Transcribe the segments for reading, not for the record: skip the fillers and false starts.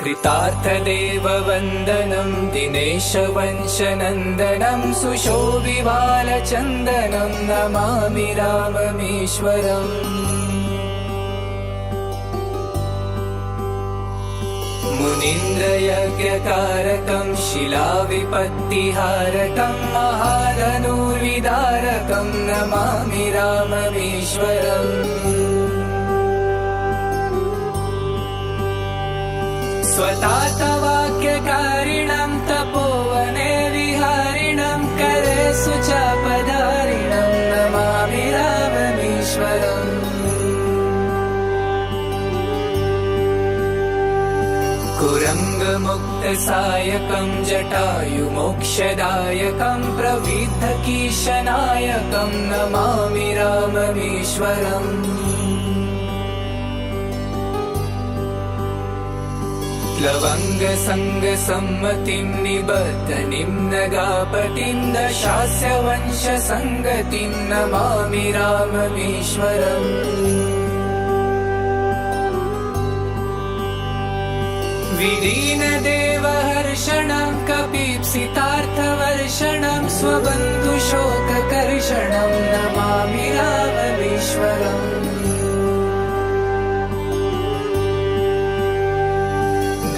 कृतार्थदेववन्दनं दिनेशवंशनन्दनं सुशोभिबालचन्दनं नमामि राममीश्वरम्। मुनीन्द्रयज्ञकारकं शिलाविपत्तिहारकं महाधनुर्विदारकं नमामि राममीश्वरम्। स्वतातवाक्यकारिणं तपोवने विहारिणं करेषु च पदारिणं नमामि राममीश्वरम्। कुरङ्गमुक्तसायकं जटायुमोक्षदायकं प्रविद्धकीशनायकं नमामि राममीश्वरम्। लवङ्गसङ्गसम्मतिं निबद्धनिं नगापटिं दशास्य वंशसङ्गतिं नमामि राममीश्वरम्। विदीनदेवहर्षणं कपीप्सितार्थवर्षणं स्वबन्धुशोककर्षणं नमामि राममीश्वरम्।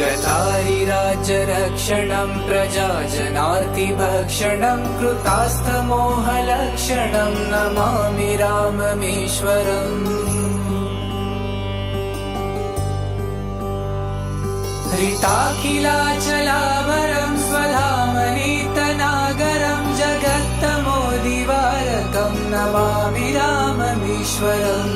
गतारिराज्यरक्षणं प्रजाजनार्तिभक्षणं कृतास्तमोहलक्षणं नमामि राममीश्वरम्। हृताखिलाचलावरं स्वधामनीतनागरं जगत्तमोदिवारकं नमामि राममीश्वरम्।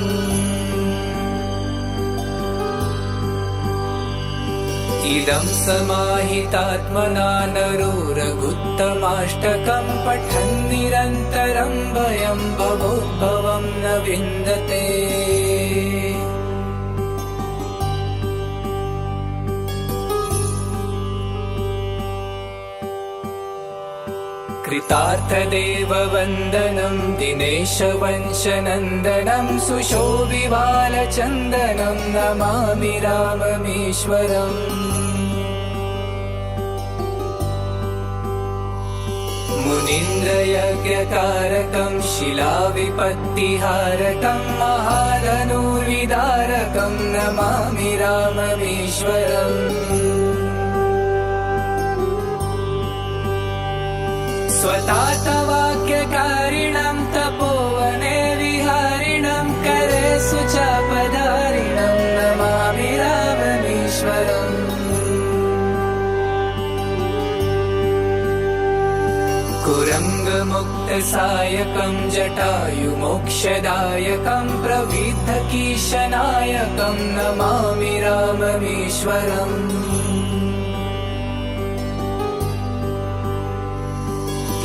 इदं समाहितात्मना नरोरगुत्तमाष्टकं पठन् निरन्तरं भयं भवोद्भवं न विन्दते। कृतार्थदेववन्दनं दिनेशवंशनन्दनं सुशोभिबालचन्दनं नमामि राममीश्वरम्। मुनीन्द्रयज्ञकारकं शिलाविपत्तिहारकं महाधनुर्विदारकं नमामि राममीश्वरम्। स्वतातवाक्यकारिणं तपोवने विहारिणं करेषु च पदारिणं नमामि राममीश्वरम्। कुरङ्गमुक्तसायकं जटायुमोक्षदायकं प्रविद्धकीशनायकं नमामि राममीश्वरम्।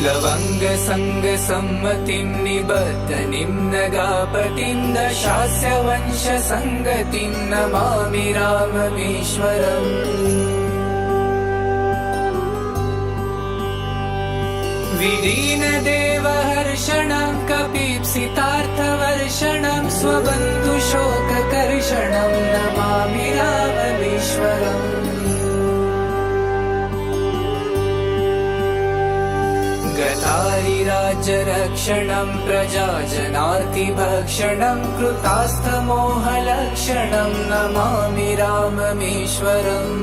लवङ्गसङ्गसम्मतिं निबद्धनिं नगापटिं दशास्य वंशसङ्गतिं नमामि राममीश्वरम्। विदीनदेवहर्षणं कपीप्सितार्थवर्षणं स्वबन्धुशोककर्षणं नमामि राममीश्वरम्। गतारिराज्यरक्षणं प्रजाजनार्तिभक्षणं कृतास्तमोहलक्षणं नमामि राममीश्वरम्।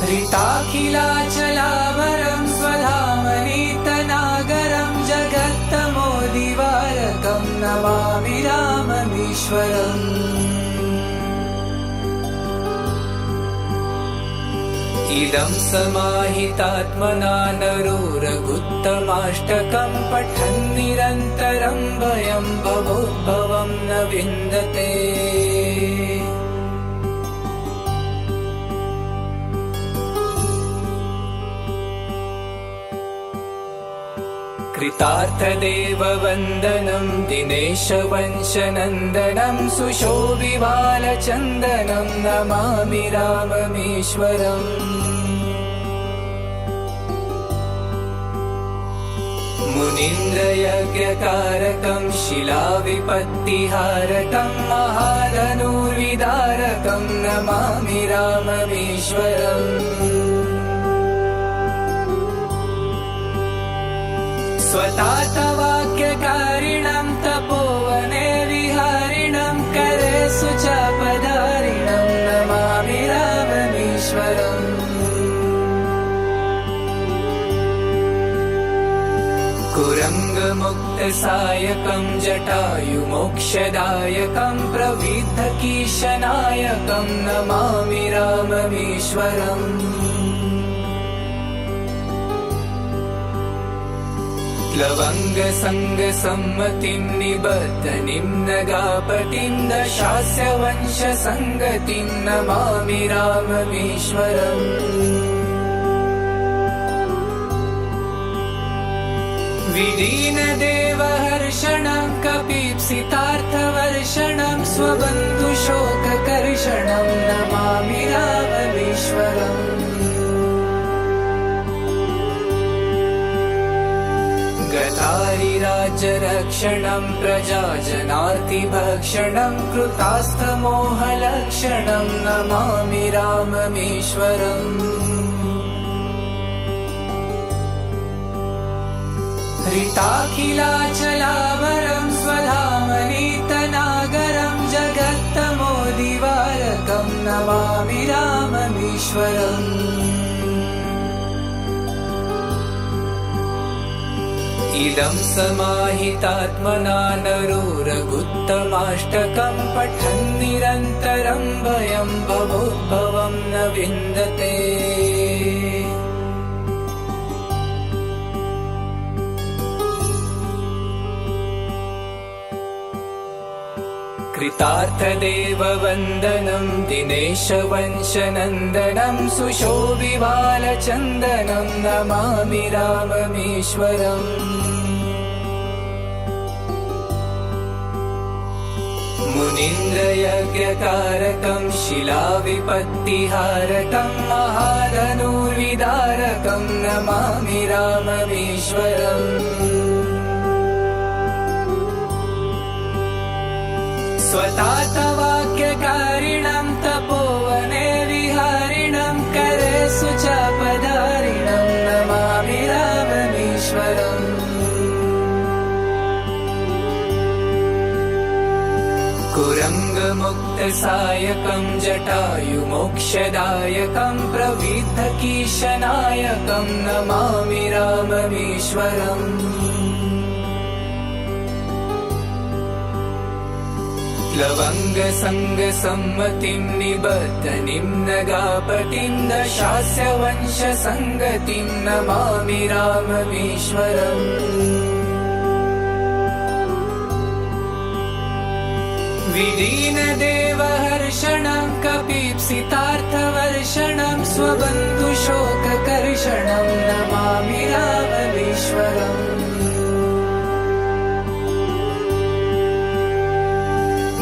हृताखिलाचलावरं स्वधामनीतनागरं जगत्तमोदिवारकं नमामि राममीश्वरम्। इदं समाहितात्मना नरोरगुत्तमाष्टकं पठन् निरन्तरं भयं भवोद्भवं न विन्दते। कृतार्थदेववन्दनं दिनेशवंशनन्दनं सुशोभिबालचन्दनं नमामि राममीश्वरम्। मुनि मुनीन्द्रयज्ञकारकं शिलाविपत्तिहारकं महाधनुर्विदारकं नमामि राममीश्वरम्। स्वतातवाक्यकारिणं तपोवने विहारिणं करे सुचापधारिणं नमामि राममीश्वरम्। कुरङ्गमुक्तसायकं जटायुमोक्षदायकं प्रविद्धकीशनायकं नमामि राममीश्वरम्। प्लवङ्गसङ्गसम्मतिं निबद्धनिं नगापतिं दशास्य वंशसङ्गतिं नमामि राममीश्वरम्। विदीनदेवहर्षणं कपीप्सितार्थवर्षणं स्वबन्धुशोककर्षणं नमामि राममीश्वरम्। गतारिराज्यरक्षणं प्रजाजनार्तिभक्षणं कृतास्तमोहलक्षणं नमामि राममीश्वरम्। हृताखिलाचलावरं स्वधामनीतनागरं जगत्तमोदिवारकं नमामि राममीश्वरम्। इदं समाहितात्मना नरो रघुत्तमाष्टकं पठन् निरन्तरं भयं भवोद्भवं न विन्दते। कृतार्थदेववन्दनं दिनेशवंशनन्दनं सुशोभिबालचन्दनं नमामि राममीश्वरम्। मुनीन्द्रयज्ञकारकं शिलाविपत्तिहारकं महाधनुर्विदारकं नमामि राममीश्वरम्। स्वतातवाक्यकारिणं तपोवने विहारिणं करे सुचापधारिणं नमामि राममीश्वरम्। कुरङ्गमुक्तसायकं जटायुमोक्षदायकं प्रविद्धकीशनायकं नमामि राममीश्वरम्। प्लवङ्गसङ्गसम्मतिं निबद्धनिं नगापतिं दशास्य वंशसङ्गतिं नमामि राममीश्वरम्। विदीनदेवहर्षणं कपीप्सितार्थवर्षणं स्वबन्धुशोककर्षणं नमामि राममीश्वरम्।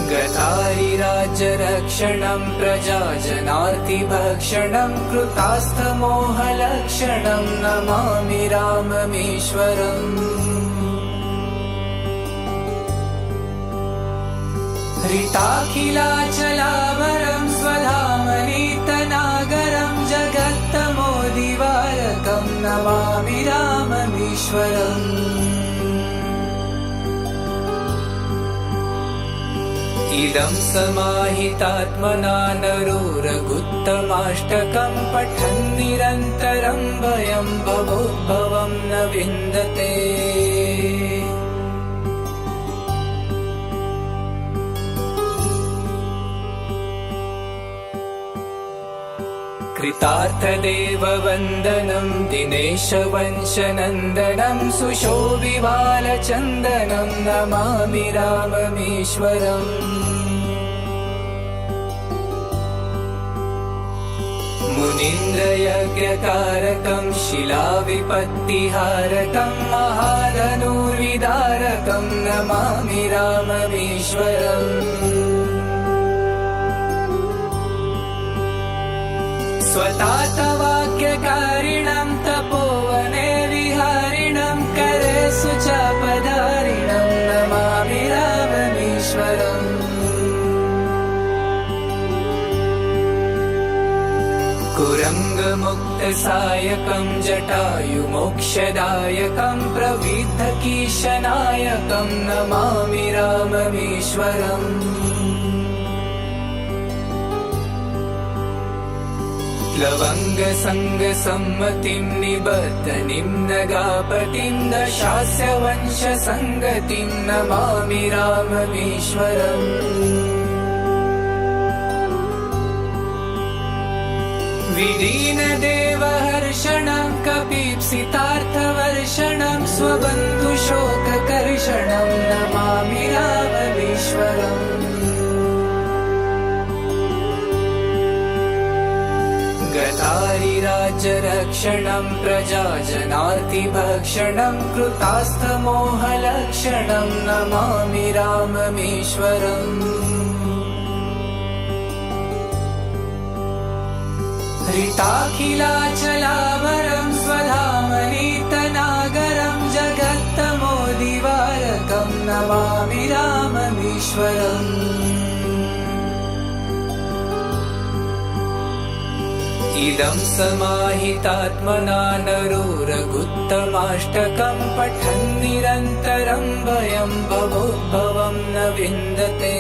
गतारिराज्यरक्षणं प्रजाजनार्तिभक्षणं कृतास्तमोहलक्षणं नमामि राममीश्वरम्। हृताखिलाचलावरं स्वधामनीतनागरं जगत्तमोदिवारकं नमामि राममीश्वरम्। इदं समाहितात्मना नरो रघुत्तमाष्टकं पठन् निरन्तरं भयं भवोद्भवं न विन्दते। कृतार्थदेववन्दनं दिनेशवंशनन्दनं सुशोभिबालचन्दनं नमामि राममीश्वरम्। मुनीन्द्रयज्ञकारकं शिलाविपत्तिहारकं महाधनुर्विदारकं नमामि राममीश्वरम्। स्वतातवाक्यकारिणं तपोवने विहारिणं करे चापधारिणं नमामि राममीश्वरम् कुरङ्गमुक्तसायकं जटायुमोक्षदायकं प्रविद्धकीशनायकं नमामि राममीश्वरम् प्लवङ्गसङ्गसम्मतिं निबद्धनिं नगापतिं दशास्य वंशसङ्गतिं नमामि राममीश्वरम् विदीनदेवहर्षणं कपीप्सितार्थवर्षणं स्वबन्धुशोककर्षणं नमामि राममीश्वरम् गतारिराज्यरक्षणं प्रजाजनार्तिभक्षणं कृतास्थमोहलक्षणं नमामि राममीश्वरम् हृताखिलाचलावरं स्वधामनीतनागरं जगत्तमोदिवारकं नमामि राममीश्वरम् इदं समाहितात्मना नरो रघुत्तमाष्टकं पठन् निरन्तरं भयं भवोद्भवं न विन्दते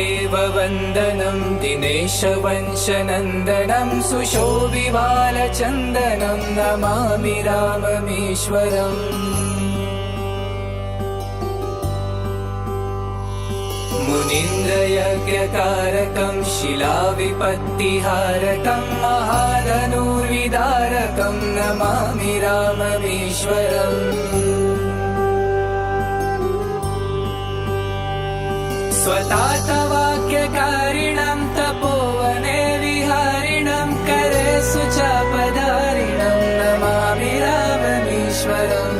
कृतार्थदेववन्दनं दिनेशवंशनन्दनं सुशोभिबालचन्दनं नमामि राममीश्वरम् मुनीन्द्रयज्ञकारकं शिलाविपत्तिहारकं महाधनुर्विदारकं नमामि राममीश्वरम् स्वतातवाक्यकारिणं तपोवने विहारिणं करेषु चापधारिणं नमामि राममीश्वरम्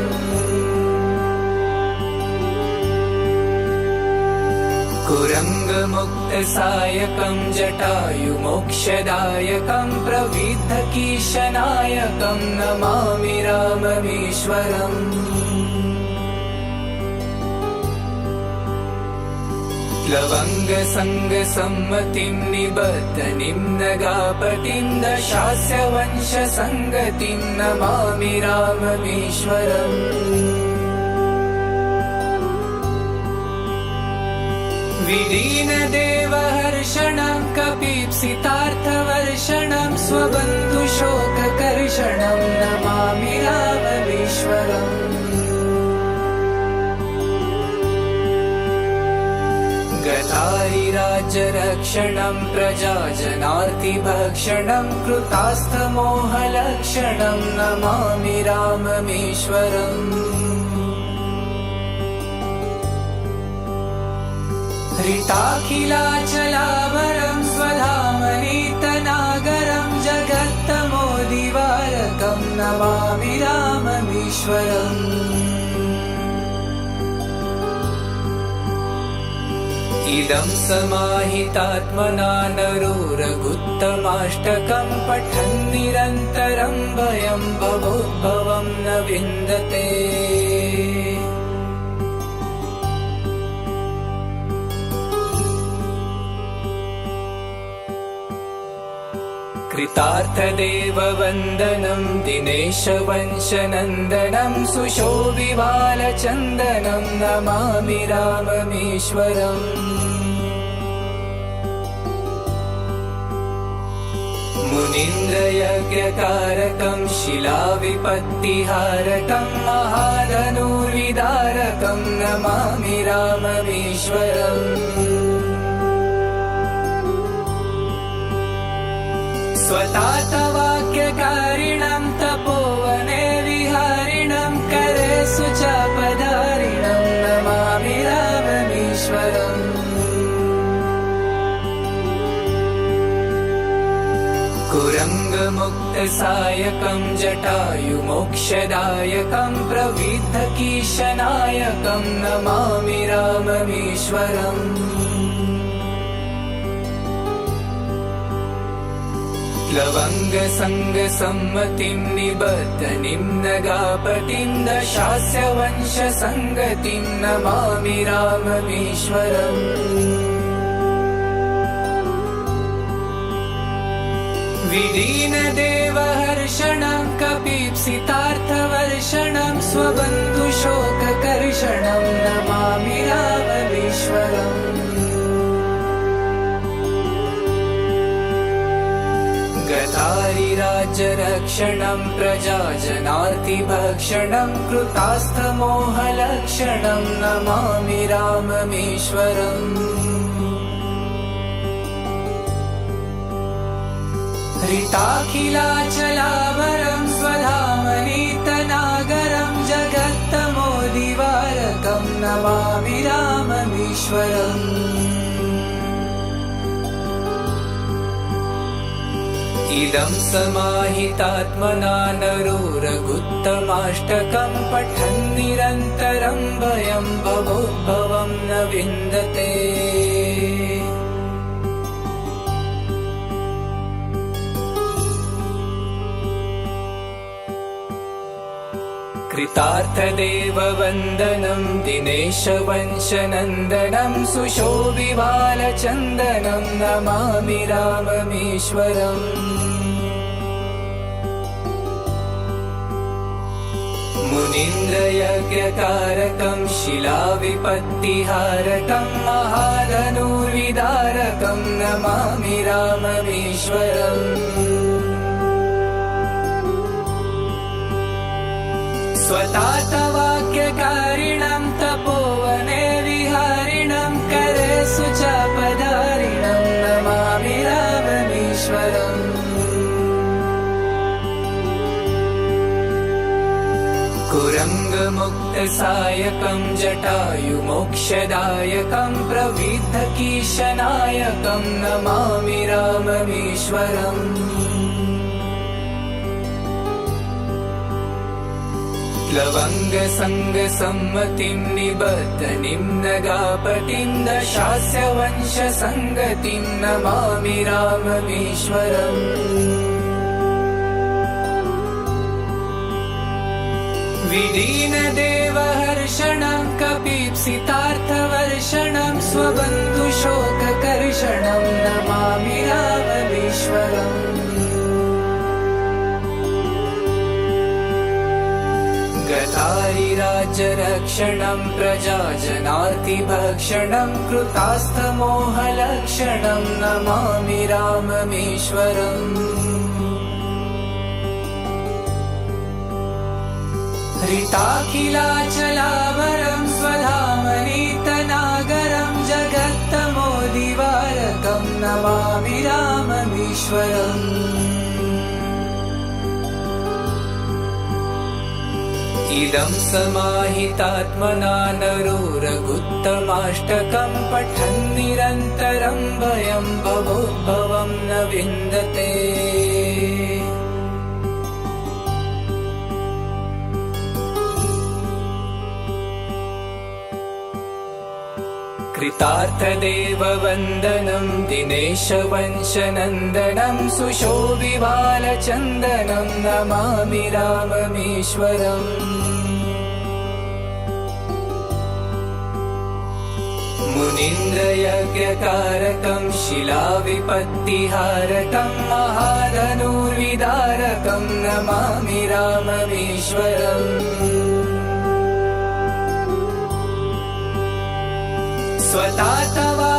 कुरङ्गमुक्तसायकं जटायुमोक्षदायकं प्रविद्धकीशनायकं नमामि राममीश्वरम् प्लवङ्गसङ्गसम्मतिं निबद्धनिं नगापतिं दशास्य वंशसङ्गतिं नमामि राममीश्वरम् विदीनदेवहर्षणं कपीप्सितार्थवर्षणं स्वबन्धुशोककर्षणं नमामि राममीश्वरम् गतारिराज्यरक्षणं प्रजाजनार्तिभक्षणं कृतास्थमोहलक्षणं नमामि राममीश्वरम् हृताखिलाचलावरं स्वधामनीतनागरं जगत्तमोदिवारकं नमामि राममीश्वरम् इदं समाहितात्मना नरो रघुत्तमाष्टकं पठन् निरन्तरं भयं भवोद्भवं न विन्दते कृतार्थदेववन्दनं दिनेशवंशनन्दनं सुशोभिबालचन्दनं नमामि राममीश्वरम् मुनीन्द्रयज्ञकारकं शिलाविपत्तिहारकं महाधनुर्विदारकं नमामि राममीश्वरम् स्वतातवाक्यकारिणं तपोवने विहारिणं करेषु चापधारिणं नमामि राममीश्वरम् कुरङ्गमुक्तसायकं जटायुमोक्षदायकं प्रविद्धकीशनायकं नमामि राममीश्वरम् लवङ्गसङ्गसम्मतिं निबद्धनिं नगापतिं दशास्य वंशसङ्गतिं नमामि राममीश्वरम् विदीनदेवहर्षणं कपीप्सितार्थवर्षणं स्वबन्धुशोककर्षणं नमामि राममीश्वरम् गतारिराज्यरक्षणं प्रजाजनार्तिभक्षणं कृतास्थमोहलक्षणं नमामि राममीश्वरम् हृताखिलाचलावरं स्वधामनीतनागरं जगत्तमोदिवारकं नमामि राममीश्वरम् इदं समाहितात्मना नरोरगुत्तमाष्टकं पठन् निरन्तरं भयं भवोद्भवं न विन्दते कृतार्थदेववन्दनं दिनेशवंशनन्दनं सुशोभिबालचन्दनं नमामि राममीश्वरम् मुनीन्द्रयज्ञकारकं शिलाविपत्तिहारकं महाधनुर्विदारकं नमामि राममीश्वरम् स्वतातवाक्यकारिणं तपोवने विहारिणं करे सुचापधारिणं नमामि राममीश्वरम् कुरङ्गमुक्तसायकं जटायुमोक्षदायकं प्रविद्धकीशनायकं नमामि राममीश्वरम् लवङ्गसङ्गसम्मतिं निबद्धनिं नगापतिं दशास्य वंशसङ्गतिं नमामि राममीश्वरम् विदीनदेवहर्षणं कपीप्सितार्थवर्षणं स्वबन्धुशोककर्षणं नमामि राममीश्वरम् गतारिराज्यरक्षणं प्रजाजनार्तिभक्षणं कृतास्थमोहलक्षणं नमामि राममीश्वरम् हृताखिलाचलावरं स्वधामनीतनागरं जगत्तमोदिवारकं नमामि राममीश्वरम् इदं समाहितात्मना नरोरगुत्तमाष्टकं पठन् निरन्तरं भयं भवोद्भवं न विन्दते कृतार्थदेववन्दनं दिनेशवंशनन्दनं सुशोभिबालचन्दनं नमामि राममीश्वरम् मुनीन्द्रयज्ञकारकं शिलाविपत्तिहारकं महाधनुर्विदारकं नमामि राममीश्वरम्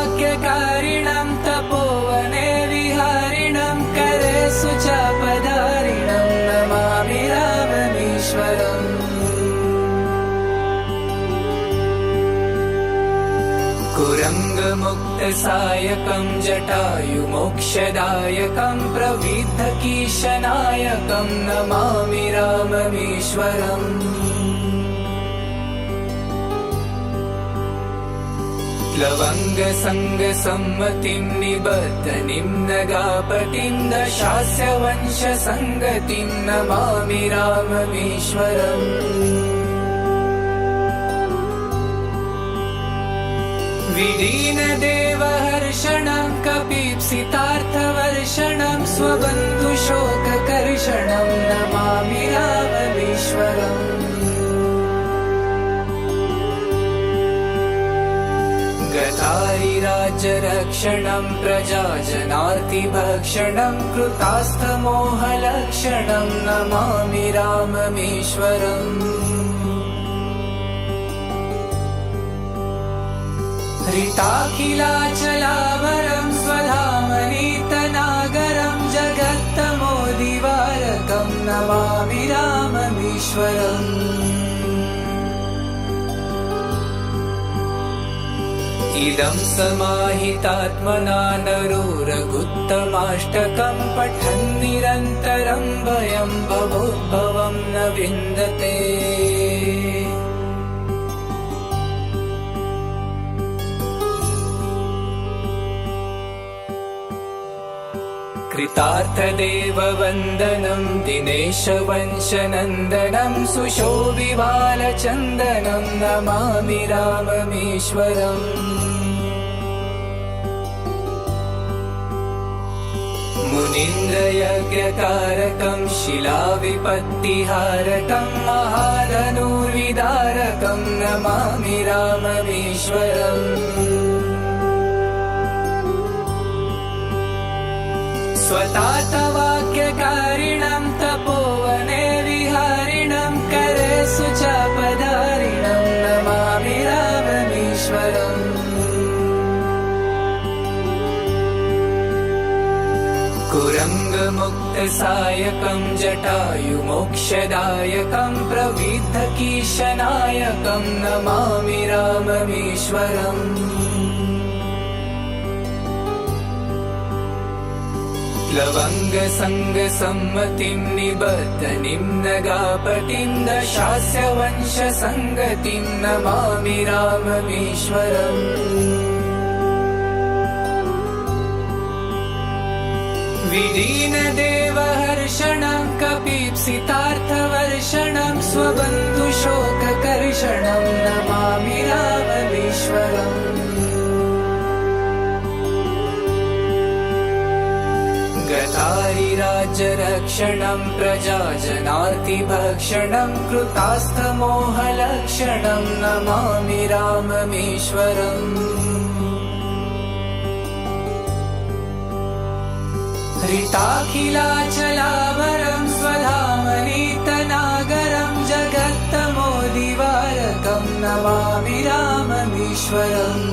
स्वतातवाक्यकारिणं तपोवने विहारिणं करे सुचापधारिणं नमामि राममीश्वरम् कुरङ्गमुक्तसायकं जटायुमोक्षदायकं प्रविद्धकीशनायकं नमामि राममीश्वरम् लवङ्गसङ्गसम्मतिं निबद्धनिं नगापतिं दशास्य वंशसङ्गतिं नमामि राममीश्वरम् विलीनदेवहर्षणं कपीप्सितार्थवर्षणं स्वबन्धुशोककर्षणं नमामि राममीश्वरम्। गतारिराज्यरक्षणं प्रजाजनार्तिभक्षणं कृतास्थमोहलक्षणं नमामि राममीश्वरम्। हृताखिलाचलावरं स्वधामनीतनागरं जगत्तमोदिवारकं नमामि राममीश्वरम्। इदं समाहितात्मना नरो रघुत्तमाष्टकं पठन् निरन्तरं भयं भवोद्भवं न विन्दते। कृतार्थदेववन्दनं दिनेशवंशनन्दनं सुशोभिबालचन्दनं नमामि राममीश्वरम्। मुनीन्द्रयज्ञकारकं शिलाविपत्तिहारकं महाधनुर्विदारकं नमामि राममीश्वरम्। स्वतातवाक्यकारिणं तपोवने विहारिणं करेषु चापधारिणं नमामि राममीश्वरम्। कुरङ्गमुक्तसायकं जटायुमोक्षदायकं प्रविद्धकीशनायकं नमामि राममीश्वरम्। लवङ्गसङ्गसम्मतिं निबद्धनिं नगापतिं दशास्य वंशसङ्गतिं नमामि राममीश्वरम्। विलीनदेवहर्षणं कपीप्सितार्थवर्षणं स्वबन्धुशोककर्षणं नमामि राममीश्वरम्। गतारिराज्यरक्षणं प्रजाजनार्तिभक्षणं कृतास्थमोहलक्षणं नमामि राममीश्वरम्। हृताखिलाचलावरं स्वधामनीतनागरं जगत्तमोदिवारकं नमामि राममीश्वरम्।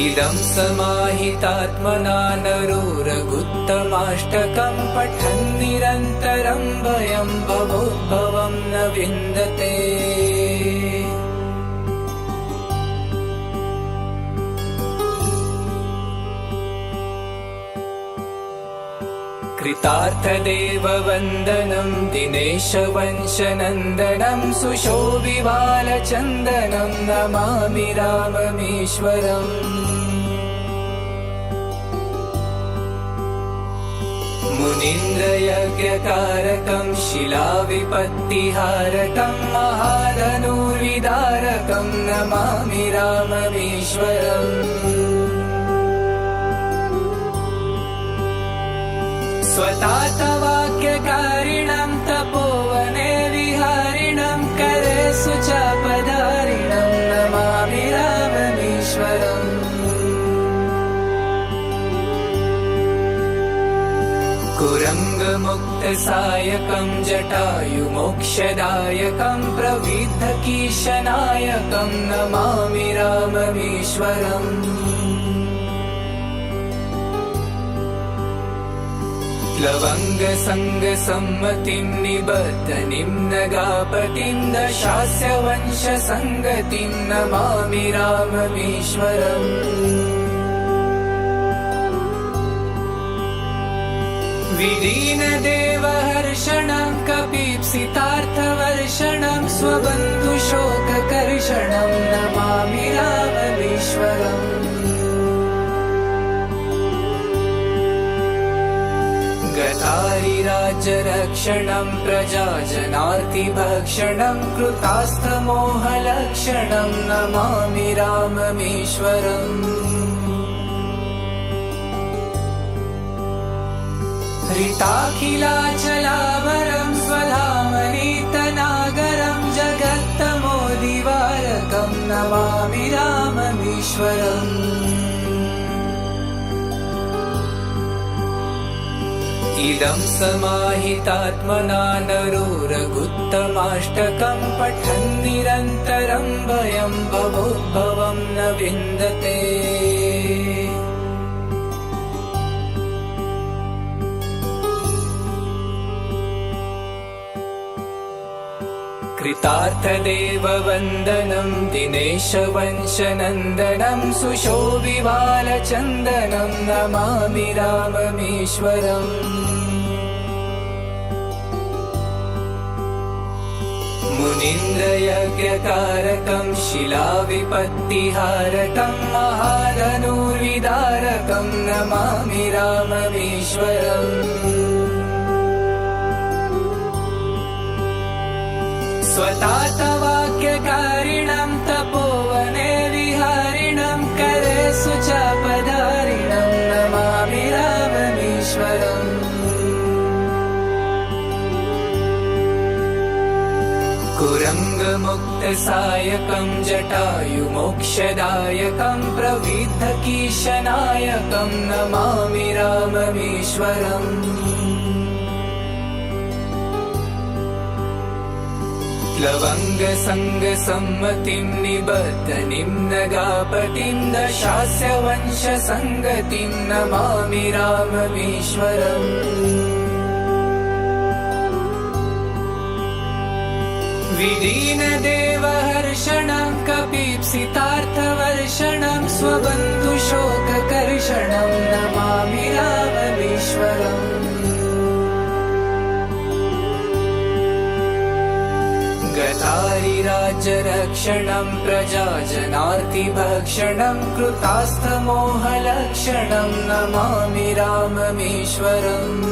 इदं समाहितात्मना नरो रघुत्तमाष्टकं पठन् निरन्तरं भयं भवोद्भवं न विन्दते। कृतार्थदेववन्दनं दिनेशवंशनन्दनं सुशोभिबालचन्दनं नमामि राममीश्वरम्। मुनीन्द्रयज्ञकारकं शिलाविपत्तिहारकं महाधनुर्विदारकं नमामि राममीश्वरम्। स्वतातवाक्यकारिणं तपोवने विहारिणं करेषु चापधारिणं नमामि राममीश्वरम्। कुरङ्गमुक्तसायकं जटायुमोक्षदायकं प्रविद्धकीशनायकं नमामि राममीश्वरम्। लवङ्गसङ्गसम्मतिं निबद्धनिं नगापतिं दशास्य वंशसङ्गतिं नमामि राममीश्वरम्। विलीनदेवहर्षणं कपीप्सितार्थवर्षणं स्वबन्धुशोककर्षणं नमामि राममीश्वरम्। गतारिराज्य धर्मराज्यरक्षणं प्रजाजनार्तिभक्षणं कृतास्थमोहलक्षणं नमामि राममीश्वरम्। हृताखिलाचलावरं स्वधामनीतनागरं जगत्तमोदिवारकं नमामि राममीश्वरम्। इदं समाहितात्मना नरो रघुत्तमाष्टकं पठन् निरन्तरं भयं भवोद्भवं न विन्दते। कृतार्थदेववन्दनं दिनेशवंशनन्दनं सुशोभिबालचन्दनं नमामि राममीश्वरम्। मुनीन्द्रयज्ञकारकं शिलाविपत्तिहारकं महाधनुर्विदारकं नमामि राममीश्वरम्। स्वतातवाक्यकारिणं तपोवने विहारिणं करे सुचापधारिणं नमामि राममीश्वरम्। कुरङ्गमुक्तसायकं जटायुमोक्षदायकं प्रविद्धकीशनायकं नमामि राममीश्वरम्। प्लवङ्गसङ्गसम्मतिं निबद्धनिं नगापतिं दशास्य वंशसङ्गतिं नमामि राममीश्वरम्। विदीनदेवहर्षणं कपीप्सितार्थवर्षणं स्वबन्धुशोककर्षणं नमामि राममीश्वरम्। गतारिराज्यरक्षणं प्रजाजनार्तिभक्षणं कृतास्थमोहलक्षणं नमामि राममीश्वरम्।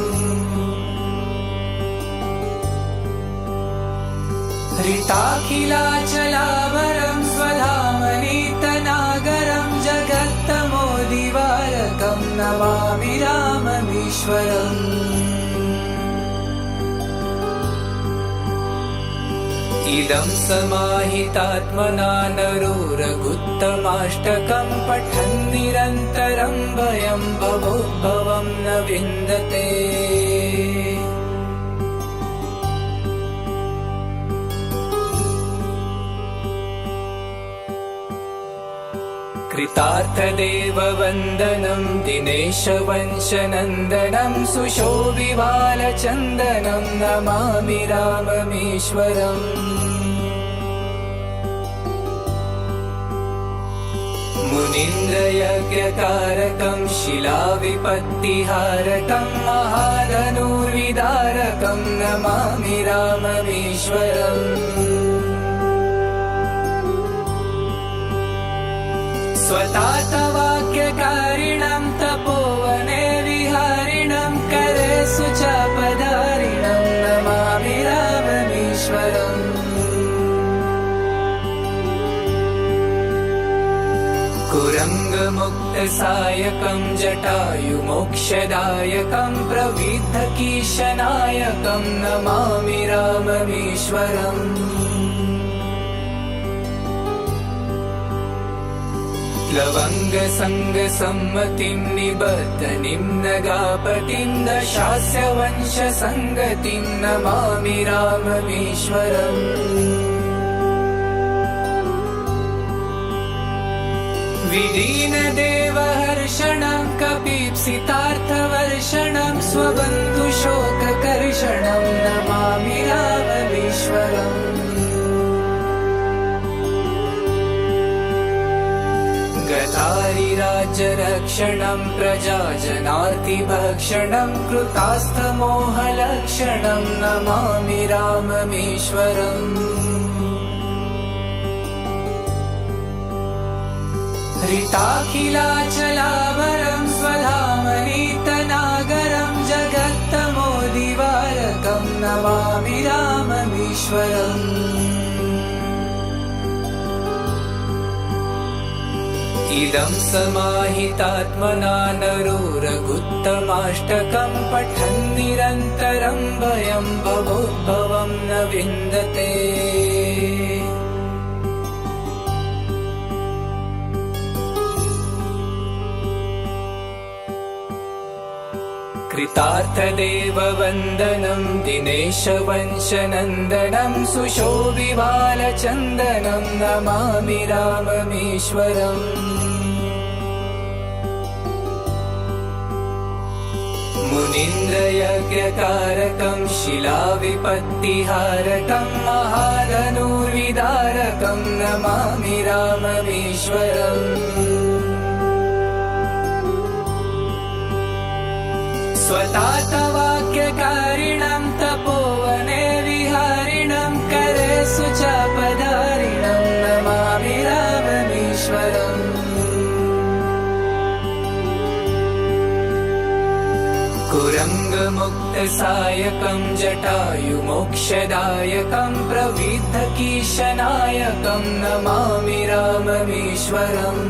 हृताखिलाचलावरं स्वधामनीतनागरं जगत्तमोदिवारकं नमामि राममीश्वरम्। इदं समाहितात्मना नरो रघुत्तमाष्टकं पठन् निरन्तरं भयं भवोद्भवं न विन्दते। कृतार्थदेववन्दनं दिनेशवंशनन्दनं सुशोभिबालचन्दनं नमामि राममीश्वरम्। मुनीन्द्रयज्ञकारकं शिलाविपत्तिहारकं महाधनुर्विदारकं नमामि राममीश्वरम्। स्वतातवाक्यकारिणं तपोवने विहारिणं करे सुचापधारिणं नमामि राममीश्वरम्। कुरङ्गमुक्तसायकं जटायुमोक्षदायकं प्रविद्धकीशनायकं नमामि राममीश्वरम्। प्लवङ्गसङ्गसम्मतिं निबद्धनिं नगापतिं दशास्य वंशसङ्गतिं नमामि राममीश्वरम्। विदीनदेवहर्षणं कपीप्सितार्थवर्षणं स्वबन्धुशोककर्षणं नमामि राममीश्वरम्। गतारिराज्यरक्षणं प्रजाजनार्तिभक्षणं कृतास्थमोहलक्षणं नमामि राममीश्वरम्। हृताखिलाचलावरं स्वधामनीतनागरं जगत्तमोदिवारकं नमामि राममीश्वरम्। इदं समाहितात्मना नरो रघुत्तमाष्टकं पठन् निरन्तरं भयं भवोद्भवं न विन्दते। कृतार्थदेववन्दनं दिनेशवंशनन्दनं सुशोभिबालचन्दनं नमामि राममीश्वरम्। मुनीन्द्रयज्ञकारकं शिलाविपत्तिहारकं महाधनुर्विदारकं नमामि राममीश्वरम्। स्वतातवाक्यकारिणं तपोवने विहारिणं करे सुचापधारिणं नमामि राममीश्वरम्। कुरङ्गमुक्तसायकं जटायुमोक्षदायकं प्रविद्धकीशनायकं नमामि राममीश्वरम्।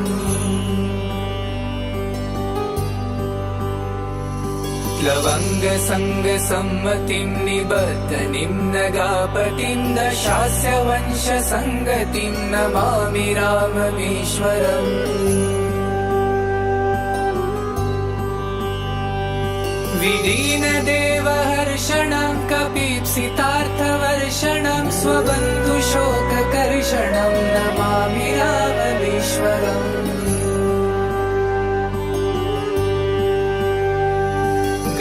लवङ्गसङ्गसम्मतिं निबद्धनिं नगापतिं दशास्य वंशसङ्गतिं नमामि राममीश्वरम्। विदीनदेवहर्षणं कपीप्सितार्थवर्षणं स्वबन्धुशोककर्षणं नमामि राममीश्वरम्।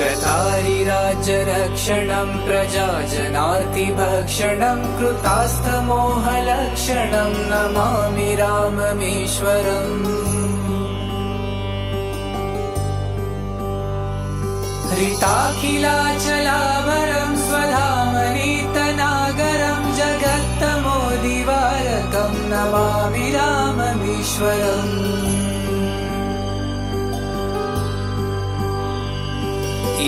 गतारिराज्यरक्षणं प्रजाजनार्तिभक्षणं कृतास्थमोहलक्षणं नमामि राममीश्वरम्। हृताखिलाचलावरं स्वधामनीतनागरं जगत्तमोदिवारकं नमामि राममीश्वरम्।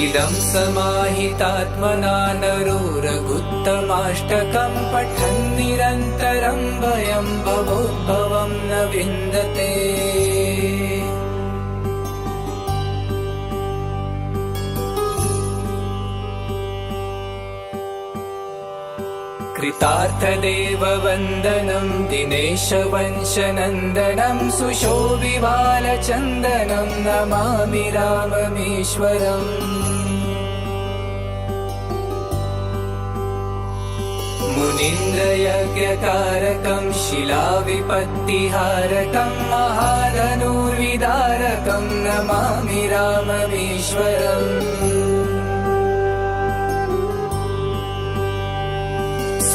इदं समाहितात्मना नरो रघुत्तमाष्टकं पठन् निरन्तरं भयं भवोद्भवं न विन्दते। कृतार्थदेववन्दनं दिनेशवंशनन्दनं सुशोभिबालचन्दनं नमामि राममीश्वरम्। मुनीन्द्रयज्ञकारकं शिलाविपत्तिहारकं महाधनुर्विदारकं नमामि राममीश्वरम्।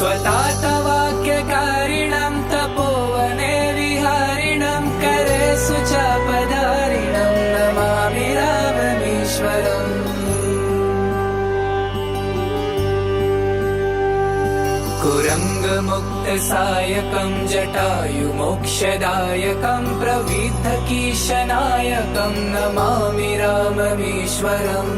स्वतातवाक्यकारिणं तपोवने विहारिणं करे सुचापधारिणं नमामि राममीश्वरम्। कुरङ्गमुक्तसायकं जटायुमोक्षदायकं प्रविद्धकीशनायकं नमामि राममीश्वरम्।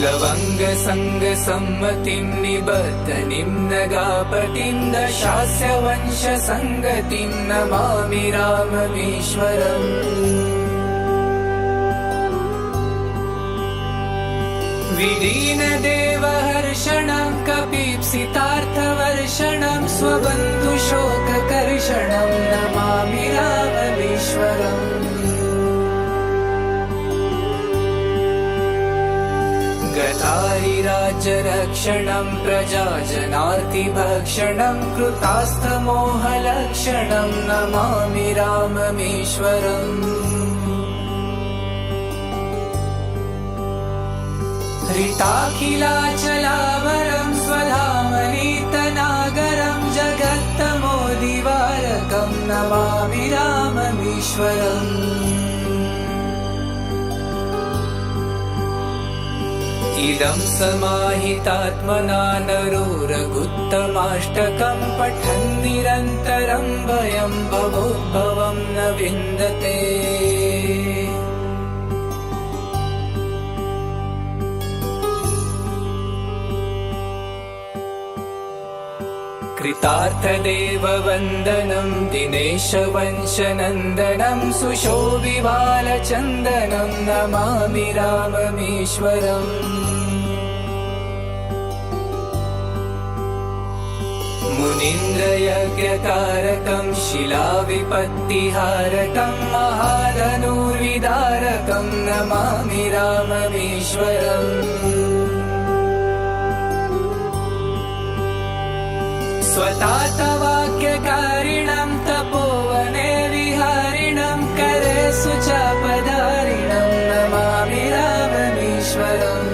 लवङ्गसङ्गसम्मतिं निबद्धनिं नगापतिं दशास्य वंशसङ्गतिं नमामि राममीश्वरम्। विदीनदेवहर्षणं कपीप्सितार्थवर्षणं स्वबन्धुशोककर्षणं नमामि राममीश्वरम्। गतारिराज्यरक्षणं प्रजाजनार्तिभक्षणं कृतास्थमोहलक्षणं नमामि राममीश्वरम्। हृताखिलाचलावरं स्वधामनीतनागरं जगत्तमोदिवारकं नमामि राममीश्वरम्। इदं समाहितात्मना नरो रघुत्तमाष्टकं पठन् निरन्तरं भयं भवोद्भवं न विन्दते। कृतार्थदेववन्दनं दिनेशवंशनन्दनं सुशोभिबालचन्दनं नमामि राममीश्वरम्। मुनीन्द्रयज्ञकारकं शिलाविपत्तिहारकं महाधनुर्विदारकं नमामि राममीश्वरम्। स्वतातवाक्यकारिणं तपोवने विहारिणं करे सुचापधारिणं नमामि राममीश्वरम्।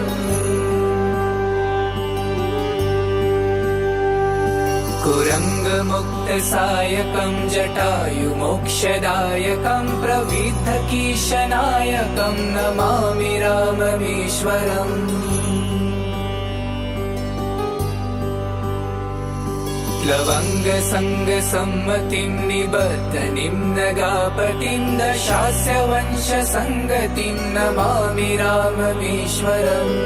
कुरङ्गमुक्तसायकं जटायुमोक्षदायकं प्रविद्धकीशनायकं नमामि राममीश्वरम्। लवङ्गसङ्गसम्मतिं निबद्धनिं नगापतिं दशास्य वंशसङ्गतिं नमामि राममीश्वरम्।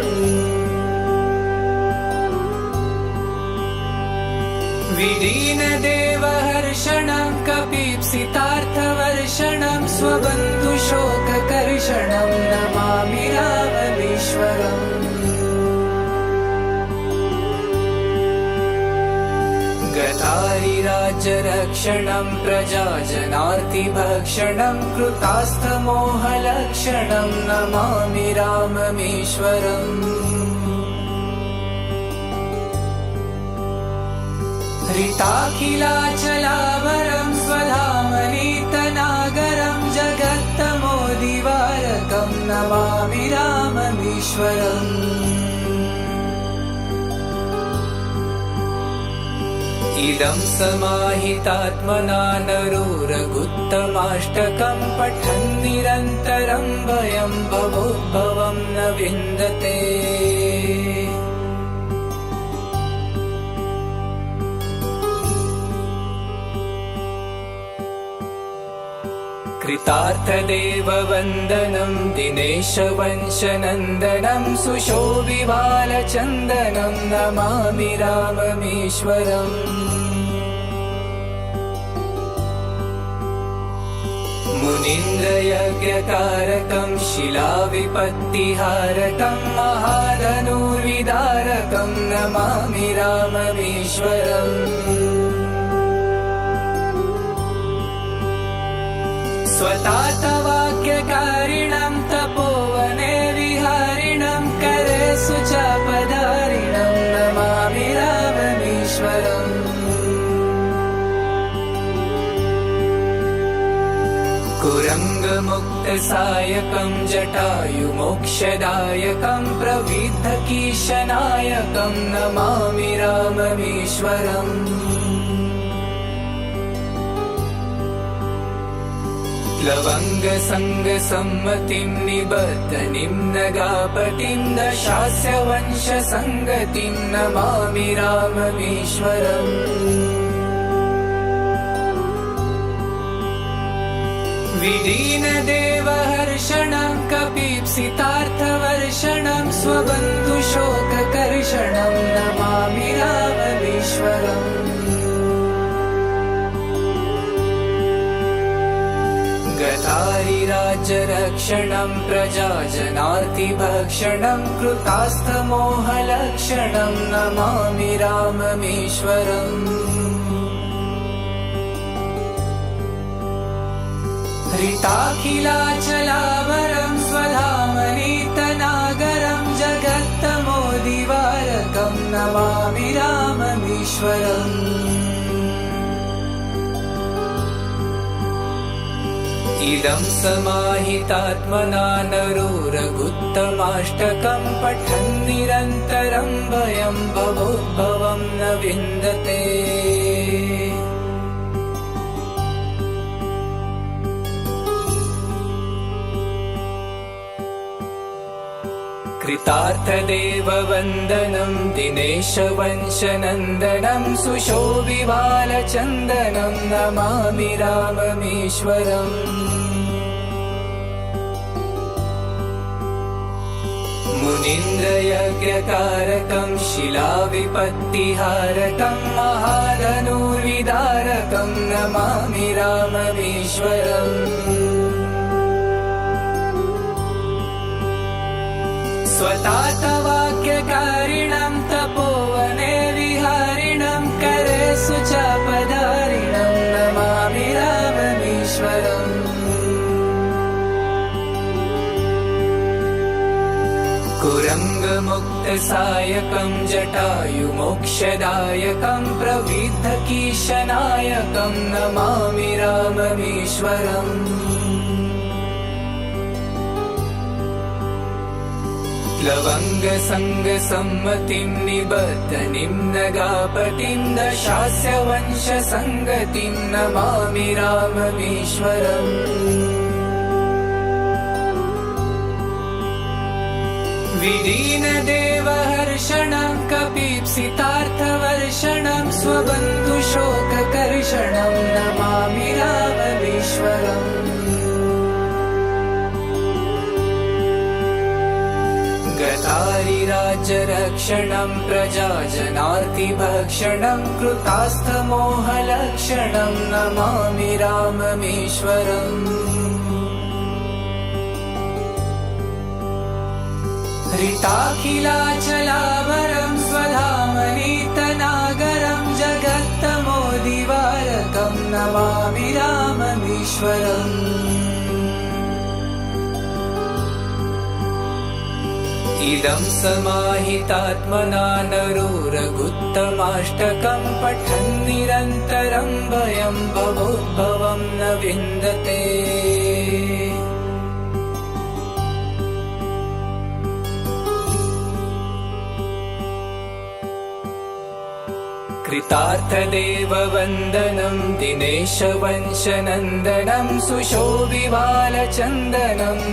विदीनदेवहर्षणं कपीप्सितार्थवर्षणं स्वबन्धुशोककर्षणं नमामि राममीश्वरम्। गतारिराज्यरक्षणं प्रजाजनार्तिभक्षणं कृतास्थमोहलक्षणं नमामि राममीश्वरम्। हृताखिलाचलावरं स्वधामनीतनागरं जगत्तमोदिवारकं नमामि राममीश्वरम्। इदं समाहितात्मना नरोरगुत्तमाष्टकं पठन् निरन्तरं भयं भवोद्भवं न विन्दते। कृतार्थदेववन्दनं दिनेशवंशनन्दनं सुशोभिबालचन्दनं नमामि राममीश्वरम्। मुनीन्द्रयज्ञकारकं शिलाविपत्तिहारकं महाधनुर्विदारकं नमामि राममीश्वरम्। स्वतातवाक्यकारिणं तपोवने विहारिणं करे सुचापधारिणं नमामि राममीश्वरम्। कुरङ्गमुक्तसायकं जटायुमोक्षदायकं प्रविद्धकीशनायकं नमामि राममीश्वरम्। लवङ्गसङ्गसम्मतिं निबद्धनिं नगापतिं दशास्य वंशसङ्गतिं नमामि राममीश्वरम्। विदीनदेवहर्षणं कपीप्सितार्थवर्षणं स्वबन्धुशोककर्षणं नमामि राममीश्वरम्। गतारिराज्यरक्षणं प्रजाजनार्तिभक्षणं कृतास्थमोहलक्षणं नमामि राममीश्वरम्। हृताखिलाचलावरं स्वधामनीतनागरं जगत्तमोदिवारकं नमामि राममीश्वरम्। इदं समाहितात्मना नरोरगुत्तमाष्टकं पठन् निरन्तरं भयं भवोद्भवं न विन्दते। कृतार्थदेववन्दनं दिनेशवंशनन्दनं सुशोभिबालचन्दनं नमामि राममीश्वरम्। मुनीन्द्रयज्ञकारकं शिलाविपत्तिहारकं महाधनुर्विदारकं नमामि राममीश्वरम् स्वतातवाक्यकारिणं तपोवने विहारिणं करेषु चापधारिणं नमामि राममीश्वरम् कुरङ्गमुक्तसायकं जटायुमोक्षदायकं प्रविद्धकीशनायकं नमामि राममीश्वरम् लवङ्गसङ्गसम्मतिं निबद्धनिं नगापतिं दशास्य वंशसङ्गतिं नमामि राममीश्वरम् विदीनदेवहर्षणं कपीप्सितार्थवर्षणं स्वबन्धुशोककर्षणं नमामि राममीश्वरम् गतारिराज्यरक्षणं प्रजाजनार्तिभक्षणं कृतास्थमोहलक्षणं नमामि राममीश्वरम् हृताखिलाचलावरं स्वधामनीतनागरं जगत्तमोदिवारकं नमामि राममीश्वरम् इदं समाहितात्मना नरो रघुत्तमाष्टकं पठन् निरन्तरं भयं भवोद्भवं न विन्दते कृतार्थदेववन्दनं दिनेशवंशनन्दनं सुशोभिबालचन्दनं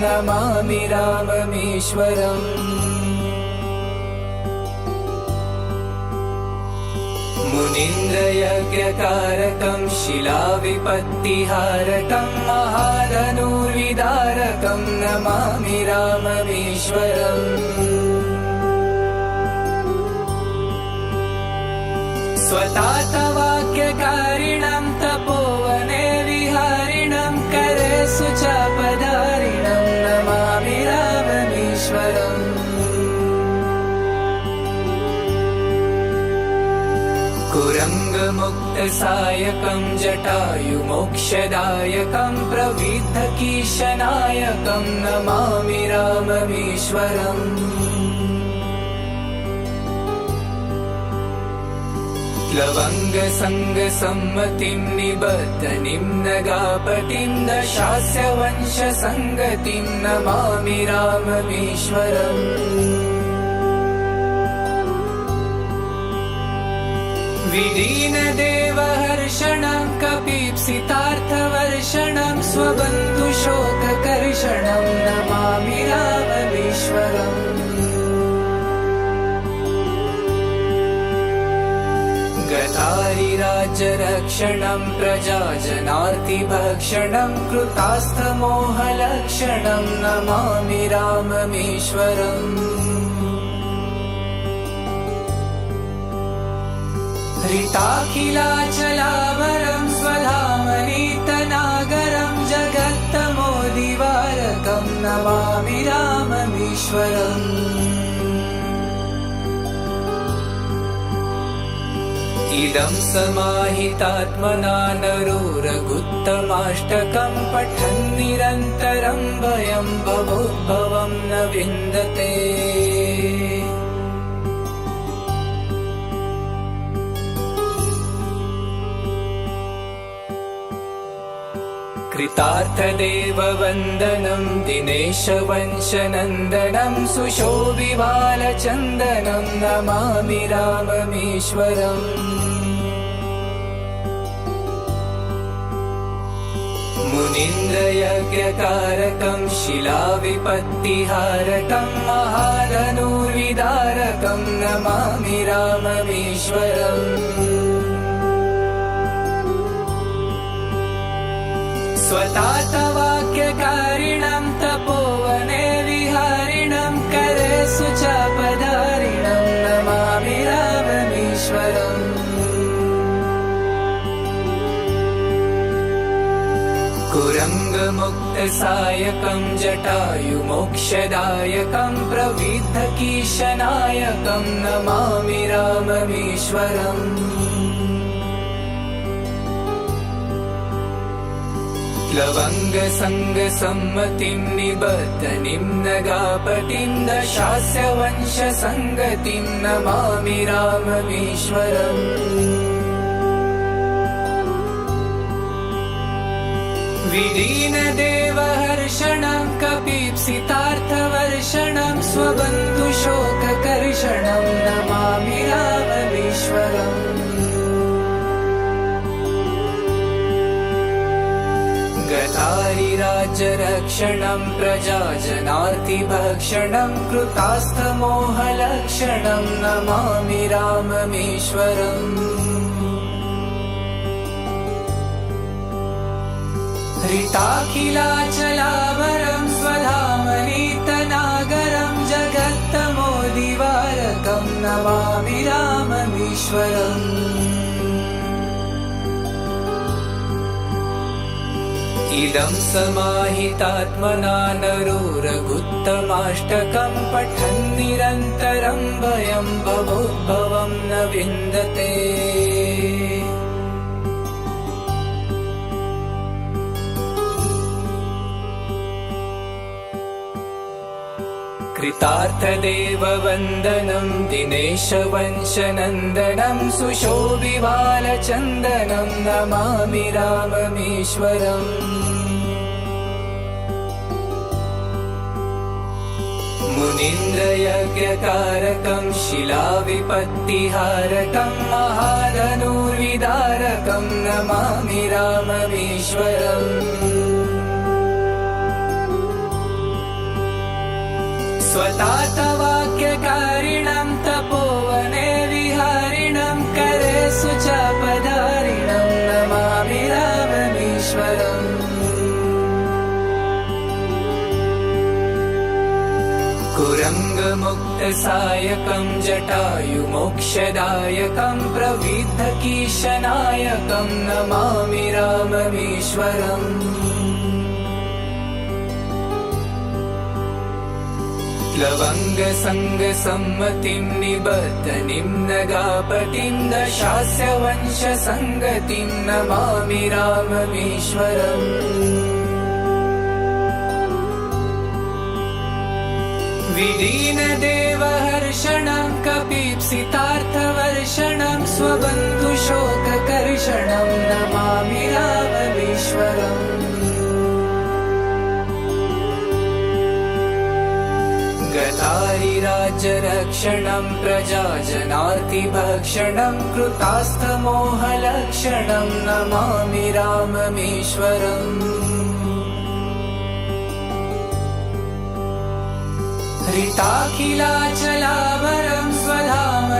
नमामि राममीश्वरम् मुनीन्द्रयज्ञकारकं शिलाविपत्तिहारकं महाधनुर्विदारकं नमामि राममीश्वरम् स्वतातवाक्यकारिणं तपोवने विहारिणं करेषु चापधारिणं नमामि राममीश्वरम् कुरङ्गमुक्तसायकं जटायुमोक्षदायकं प्रविद्धकीशनायकं नमामि राममीश्वरम् लवङ्गसङ्गसम्मतिं निबद्धनिं नगापतिं दशास्य वंशसङ्गतिं नमामि राममीश्वरम् विदीनदेवहर्षणं कपीप्सितार्थवर्षणं स्वबन्धुशोककर्षणं नमामि राममीश्वरम् गतारिराज्यरक्षणं प्रजाजनार्तिभक्षणं कृतास्थमोहलक्षणं नमामि राममीश्वरम् हृताखिलाचलावरं स्वधामनीतनागरं जगत्तमोदिवारकं नमामि राममीश्वरम् इदं समाहितात्मना नरो रघुत्तमाष्टकं पठन् निरन्तरं भयं भवोद्भवं न विन्दते कृतार्थदेववन्दनं दिनेशवंशनन्दनं सुशोभिबालचन्दनं नमामि राममीश्वरम् मुनीन्द्रयज्ञकारकं शिलाविपत्तिहारकं महाधनुर्विदारकं नमामि राममीश्वरम् स्वतातवाक्यकारिणं तपोवने विहारिणं करे करेषु चापधारिणं नमामि राममीश्वरम् कुरङ्गमुक्तसायकं जटायुमोक्षदायकं प्रविद्धकीशनायकं नमामि राममीश्वरम् लवङ्गसङ्गसम्मतिं निबद्धनिं नगापतिं दशास्य वंशसङ्गतिं नमामि राममीश्वरम् विदीनदेवहर्षणं कपीप्सितार्थवर्षणं स्वबन्धुशोककर्षणं नमामि राममीश्वरम् गतारिराज्यरक्षणं प्रजाजनार्तिभक्षणं कृतास्थमोहलक्षणं नमामि राममीश्वरम् हृताखिलाचलावरं स्वधामनीतनागरं जगत्तमोदिवारकं नमामि राममीश्वरम् इदं समाहितात्मना नरो रघुत्तमाष्टकं पठन् निरन्तरं भयं भवोद्भवं न विन्दते कृतार्थदेववन्दनं दिनेशवंशनन्दनं सुशोभिबालचन्दनं नमामि राममीश्वरम् मुनीन्द्रयज्ञकारकं शिलाविपत्तिहारकं महाधनुर्विदारकं नमामि राममीश्वरम् स्वतातवाक्यकारिणं तपोवने विहारिणं करेषु चापधारिणं नमामि राममीश्वरम् कुरङ्गमुक्तसायकं जटायुमोक्षदायकं प्रविद्धकीशनायकं नमामि राममीश्वरम् लवङ्गसङ्गसम्मतिं निबद्धनिं नगापतिं दशास्य वंशसङ्गतिं नमामि राममीश्वरम् विदीनदेवहर्षणं कपीप्सितार्थवर्षणं स्वबन्धुशोककर्षणं नमामि राममीश्वरम् गतारिराज्यरक्षणं प्रजाजनार्तिभक्षणं कृतास्थमोहलक्षणं नमामि राममीश्वरम् हृताखिलाचलावरं स्वधामनीतनागरं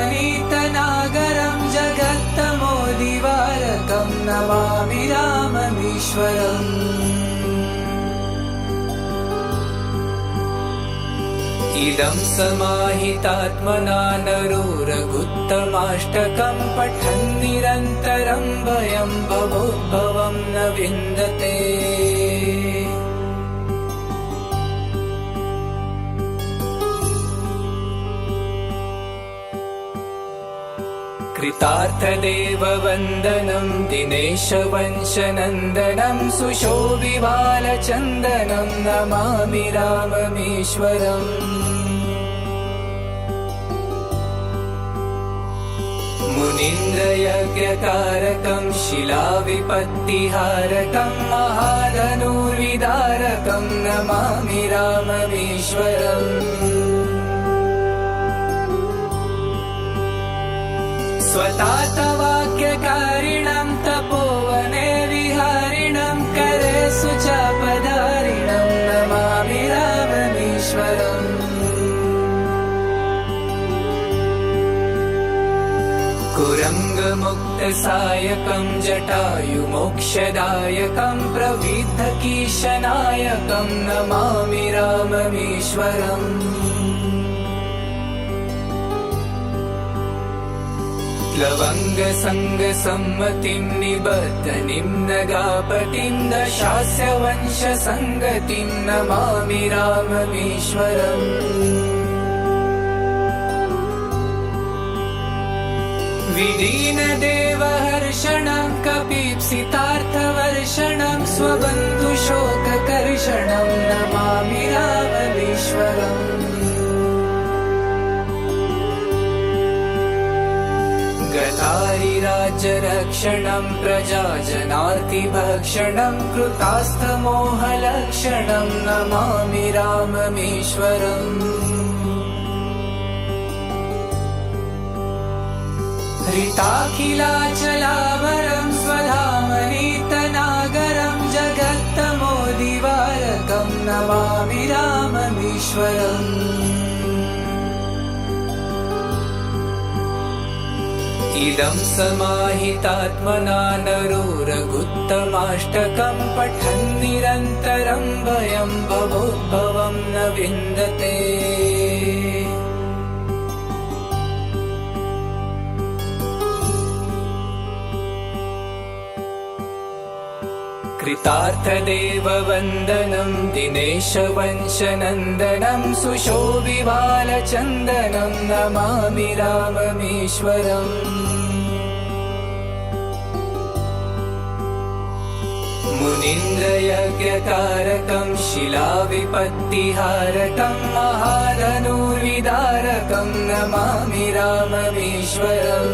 जगत्तमोदिवारकं नमामि राममीश्वरम् इदं समाहितात्मना नरो रघुत्तमाष्टकं पठन् निरन्तरं भयं भवोद्भवं न विन्दते कृतार्थदेववन्दनं दिनेशवंशनन्दनं सुशोभिबालचन्दनं नमामि राममीश्वरम् मुनीन्द्रयज्ञकारकं शिलाविपत्तिहारकं महाधनुर्विदारकं नमामि राममीश्वरम् स्वतातवाक्यकारिणं तपोवने विहारिणं करेषु चापधारिणं नमामि राममीश्वरम् कुरङ्गमुक्तसायकं जटायुमोक्षदायकं प्रविद्धकीशनायकं नमामि राममीश्वरम् प्लवङ्गसङ्गसम्मतिं निबद्धनिं नगापतिं दशास्य वंशसङ्गतिं नमामि राममीश्वरम्। विदीनदेवहर्षणं कपीप्सितार्थवर्षणं स्वबन्धुशोककर्षणं नमामि राममीश्वरम्। गतारिराज्यरक्षणं प्रजाजनार्तिभक्षणं कृतास्तमोहलक्षणं नमामि राममीश्वरम्। हृताखिलाचलावरं स्वधामनीतनागरं जगत्तमोदिवारकं नमामि राममीश्वरम्। इदं समाहितात्मना नरो रघुत्तमाष्टकं पठन् निरन्तरं भयं भवोद्भवं न विन्दते। कृतार्थदेववन्दनं दिनेशवंशनन्दनं सुशोभिबालचन्दनं नमामि राममीश्वरम्। मुनीन्द्रयज्ञकारकं शिलाविपत्तिहारकं महाधनुर्विदारकं नमामि राममीश्वरम्।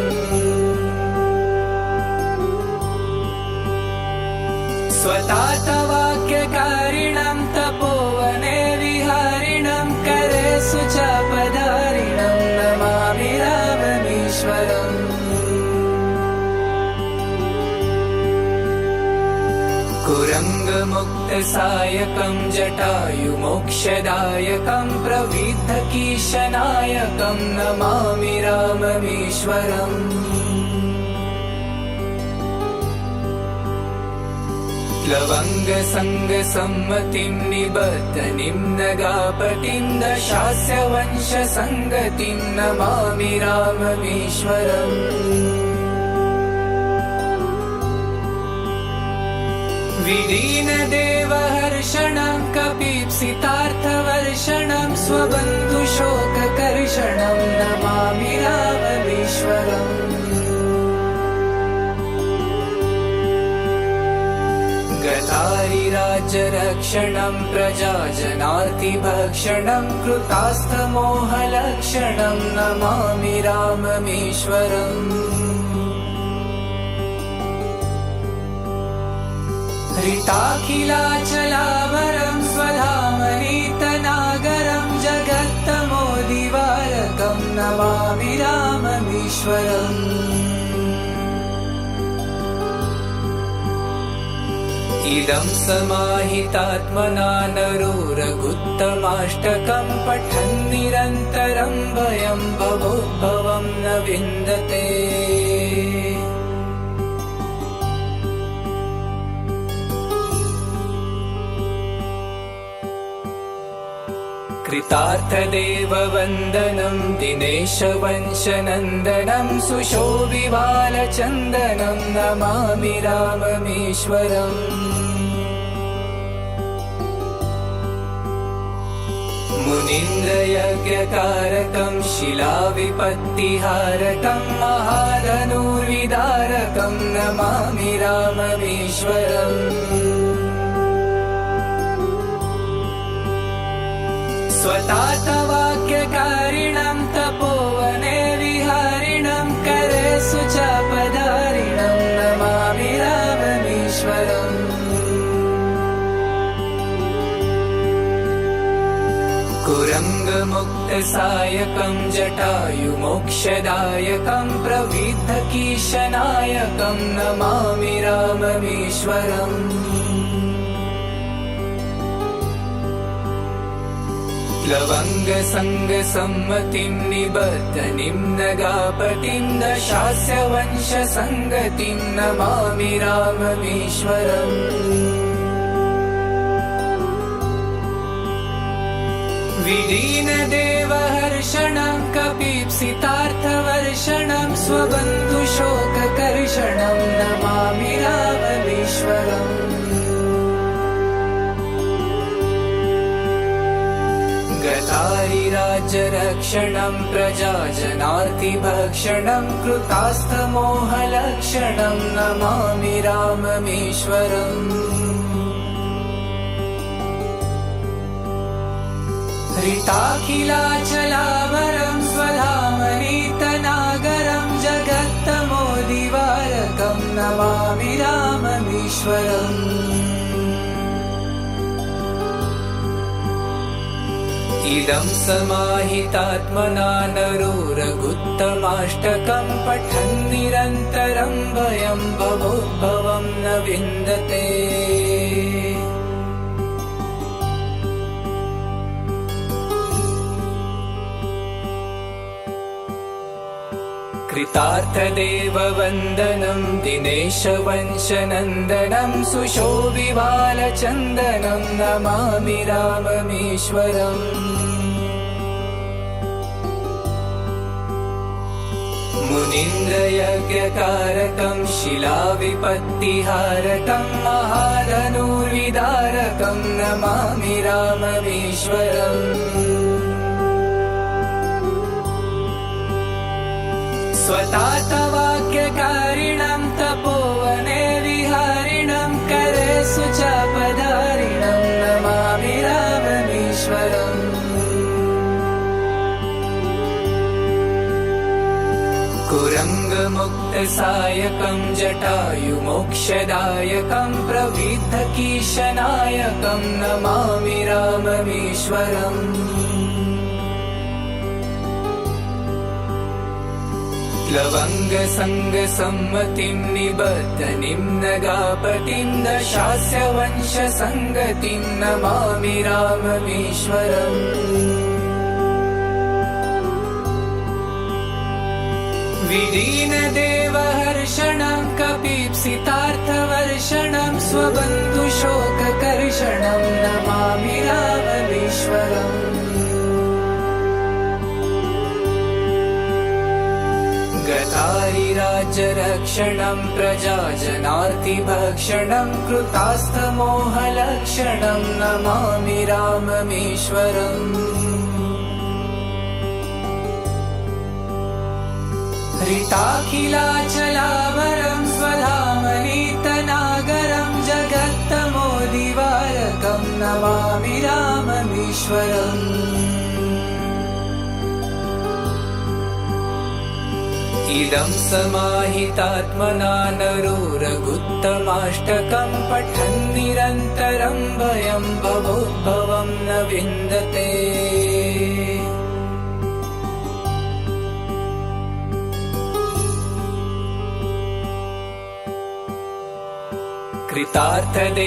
स्वतातवाक्यकारिणं तपोवने विहारिणं करे सुचापधारिणं नमामि राममीश्वरम्। कुरङ्गमुक्तसायकं जटायुमोक्षदायकं प्रविद्धकीशनायकं नमामि राममीश्वरम्। प्लवङ्गसङ्गसम्मतिं निबद्धनिं नगापतिं दशास्य वंशसङ्गतिं नमामि राममीश्वरम्। विदीनदेवहर्षणं कपीप्सितार्थवर्षणं स्वबन्धुशोककर्षणं नमामि राममीश्वरम्। गतारिराज्यरक्षणं प्रजाजनार्तिभक्षणं कृतास्तमोहलक्षणं नमामि राममीश्वरम्। हृताखिलाचलावरं स्वधामनीतनागरं जगत्तमोदिवारकं नमामि राममीश्वरम्। इदं समाहितात्मना नरो रघुत्तमाष्टकं पठन् निरन्तरं भयं भवोद्भवं न विन्दते। कृतार्थदेववन्दनं दिनेशवंशनन्दनं सुशोभिबालचन्दनं नमामि राममीश्वरम्। मुनीन्द्रयज्ञकारकं शिलाविपत्तिहारकं महाधनुर्विदारकं नमामि राममीश्वरम्। स्वतातवाक्यकारिणं तपोवने विहारिणं करे सुचापधारिणं नमामि राममीश्वरम्। कुरङ्गमुक्तसायकं जटायुमोक्षदायकं प्रविद्धकीशनायकं नमामि राममीश्वरम्। प्लवङ्गसङ्गसम्मतिं निबद्धनिं नगापतिं दशास्य वंशसङ्गतिं नमामि राममीश्वरम्। विलीनदेवहर्षणं कपीप्सितार्थवर्षणं स्वबन्धुशोककर्षणं नमामि राममीश्वरम्। गतारिराज्यरक्षणं प्रजाजनार्तिभक्षणं कृतास्तमोहलक्षणं नमामि राममीश्वरम्। हृताखिलाचलावरं स्वधामनीतनागरं जगत्तमोदिवारकं नमामि राममीश्वरम्। इदं समाहितात्मना नरोरगुत्तमाष्टकं पठन् निरन्तरं भयं भवोद्भवं न विन्दते। कृतार्थदेववन्दनं दिनेशवंशनन्दनं सुशोभिबालचन्दनं नमामि राममीश्वरम्। मुनीन्द्रयज्ञकारकं शिलाविपत्तिहारकं महाधनुर्विदारकं नमामि राममीश्वरम्। स्वतातवाक्यकारिणं तपोवने विहारिणं करे सुचापधारिणं नमामि राममीश्वरम्। कुरङ्गमुक्तसायकं जटायुमोक्षदायकं प्रविद्धकीशनायकं नमामि राममीश्वरम्। लवङ्गसङ्गसम्मतिं निबद्धनिं नगापतिं दशास्य वंशसङ्गतिं नमामि राममीश्वरम्। विलीनदेवहर्षणं कपीप्सितार्थवर्षणं स्वबन्धुशोककर्षणं नमामि राममीश्वरम्। गतारिराज्यरक्षणं प्रजाजनार्तिभक्षणं कृतास्तमोहलक्षणं नमामि राममीश्वरम्। हृताखिलाचलावरं स्वधामनीतनागरं जगत्तमोदिवारकं नमामि राममीश्वरम्। इदं समाहितात्मना नरोरगुत्तमाष्टकं पठन् निरन्तरं भयं भवोद्भवं न विन्दते।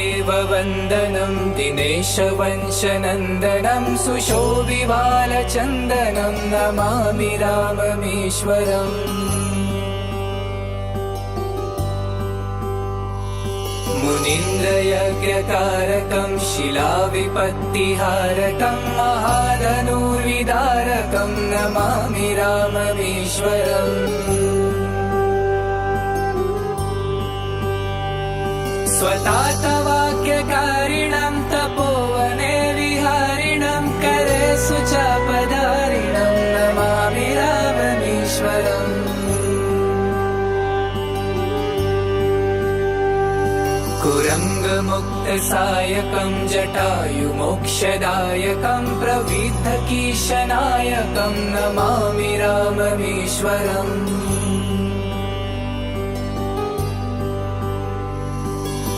कृतार्थदेववन्दनं दिनेशवंशनन्दनं सुशोभिबालचन्दनं नमामि राममीश्वरम्। मुनीन्द्रयज्ञकारकं शिलाविपत्तिहारकं महाधनुर्विदारकं नमामि राममीश्वरम्। स्वतातवाक्यकारिणं तपोवने विहारिणं करे सुचापधारिणं नमामि राममीश्वरम्। कुरङ्गमुक्तसायकं जटायुमोक्षदायकं प्रविद्धकीशनायकं नमामि राममीश्वरम्।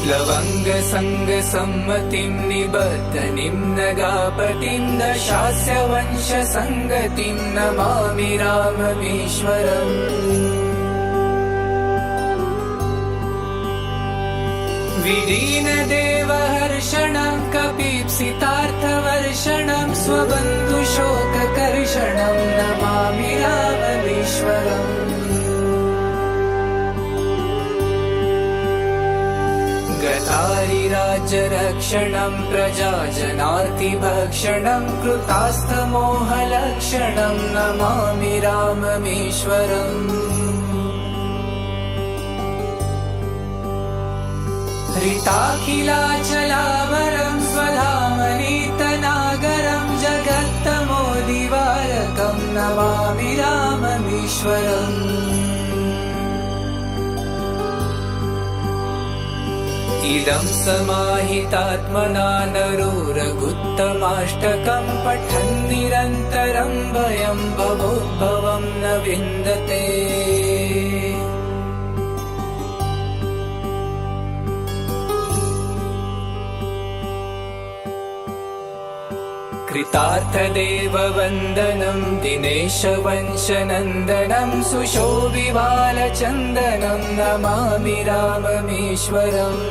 लवङ्गसङ्गसम्मतिं निबद्धनिं नगापतिं दशास्य वंशसङ्गतिं नमामि राममीश्वरम्। विलीनदेवहर्षणं कपीप्सितार्थवर्षणं स्वबन्धुशोककर्षणं नमामि राममीश्वरम्। गतारिराज हृताखिलाचलावरं प्रजाजनार्तिभक्षणं कृतास्तमोहलक्षणं नमामि राममीश्वरम् हृताखिलाचलावरं स्वधामनीतनागरं जगत्तमोदिवारकं नमामि राममीश्वरम् इदं समाहितात्मना नरोरगुत्तमाष्टकं पठन् निरन्तरं भयं भवोद्भवं न विन्दते कृतार्थदेववन्दनं दिनेशवंशनन्दनं सुशोभिबालचन्दनं नमामि राममीश्वरम्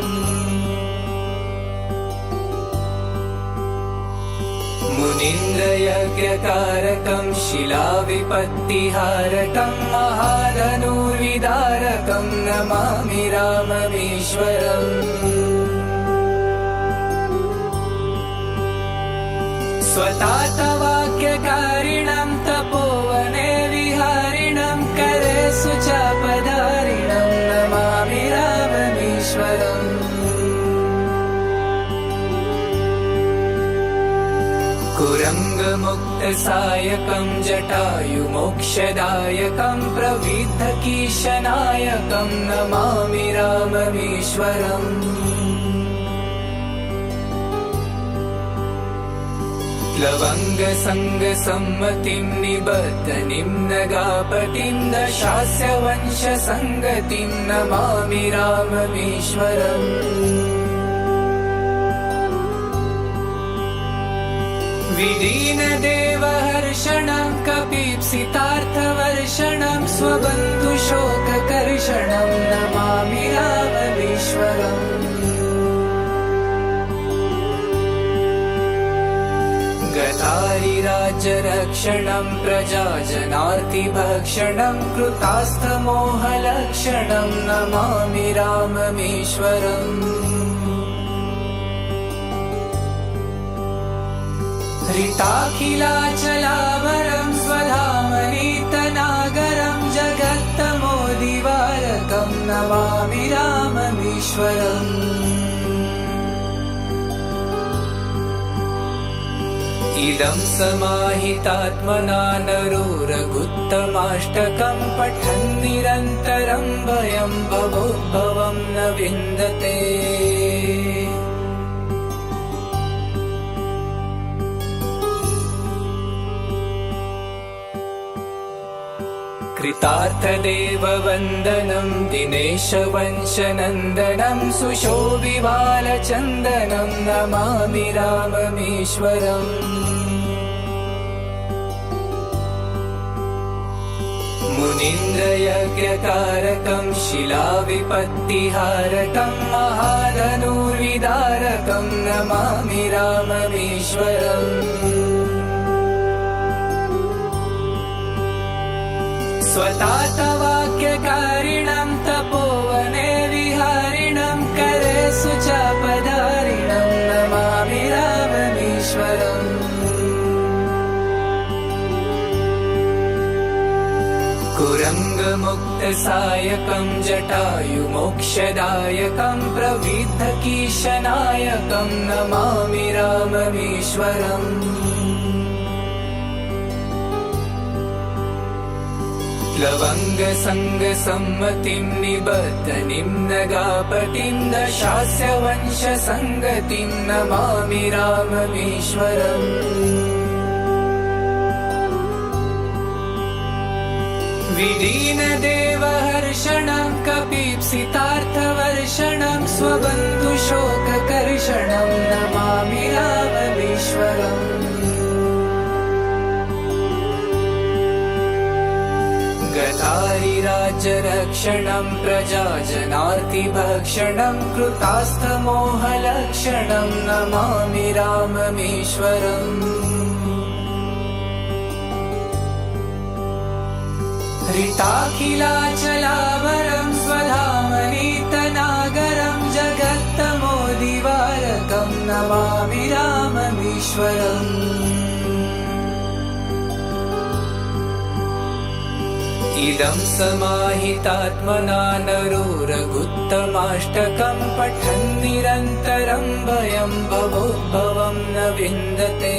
मुनीन्द्रयज्ञकारकं शिलाविपत्तिहारकं महाधनुर्विदारकं नमामि राममीश्वरम् स्वतातवाक्यकारिणं तपोवने विहारिणं करे सुचापधारिणं नमामि राममीश्वरम् कुरङ्गमुक्तसायकं जटायुमोक्षदायकं प्रविद्धकीशनायकं नमामि राममीश्वरम् लवङ्गसङ्गसम्मतिं निबद्धनिं नगापतिं दशास्य वंशसङ्गतिं नमामि राममीश्वरम् विदीनदेवहर्षणं कपीप्सितार्थवर्षणं स्वबन्धुशोककर्षणं नमामि राममीश्वरम् गतारिराज्यरक्षणं प्रजाजनार्तिभक्षणं कृतास्तमोहलक्षणं नमामि राममीश्वरम् हृताखिलाचलावरं स्वधामनीतनागरं जगत्तमोदिवारकं नमामि राममीश्वरम् इदं समाहितात्मना नरोरगुत्तमाष्टकं पठन् निरन्तरं भयं भवोद्भवं न विन्दते कृतार्थदेववन्दनं दिनेशवंशनन्दनं सुशोभिबालचन्दनं नमामि राममीश्वरम् मुनीन्द्रयज्ञकारकं शिलाविपत्तिहारकं महाधनुर्विदारकं नमामि राममीश्वरम् स्वतातवाक्यकारिणं तपोवने विहारिणं करे सुचापधारिणं नमामि राममीश्वरम् कुरङ्गमुक्तसायकं जटायुमोक्षदायकं प्रविद्धकीशनायकं नमामि राममीश्वरम् लवङ्गसङ्गसम्मतिं निबद्धनिं नगापतिं दशास्य वंशसङ्गतिं नमामि राममीश्वरम् विदीनदेवहर्षणं कपीप्सितार्थवर्षणं स्वबन्धुशोककर्षणं नमामि राममीश्वरम् गतारिराज्यरक्षणं प्रजाजनार्तिभक्षणं कृतास्तमोहलक्षणं नमामि राममीश्वरम् हृताखिलाचलावरं स्वधामनीतनागरं जगत्तमोदिवारकं नमामि राममीश्वरम्। इदं समाहितात्मना नरो रघुत्तमाष्टकं पठन् निरन्तरं भयं भवोद्भवं न विन्दते।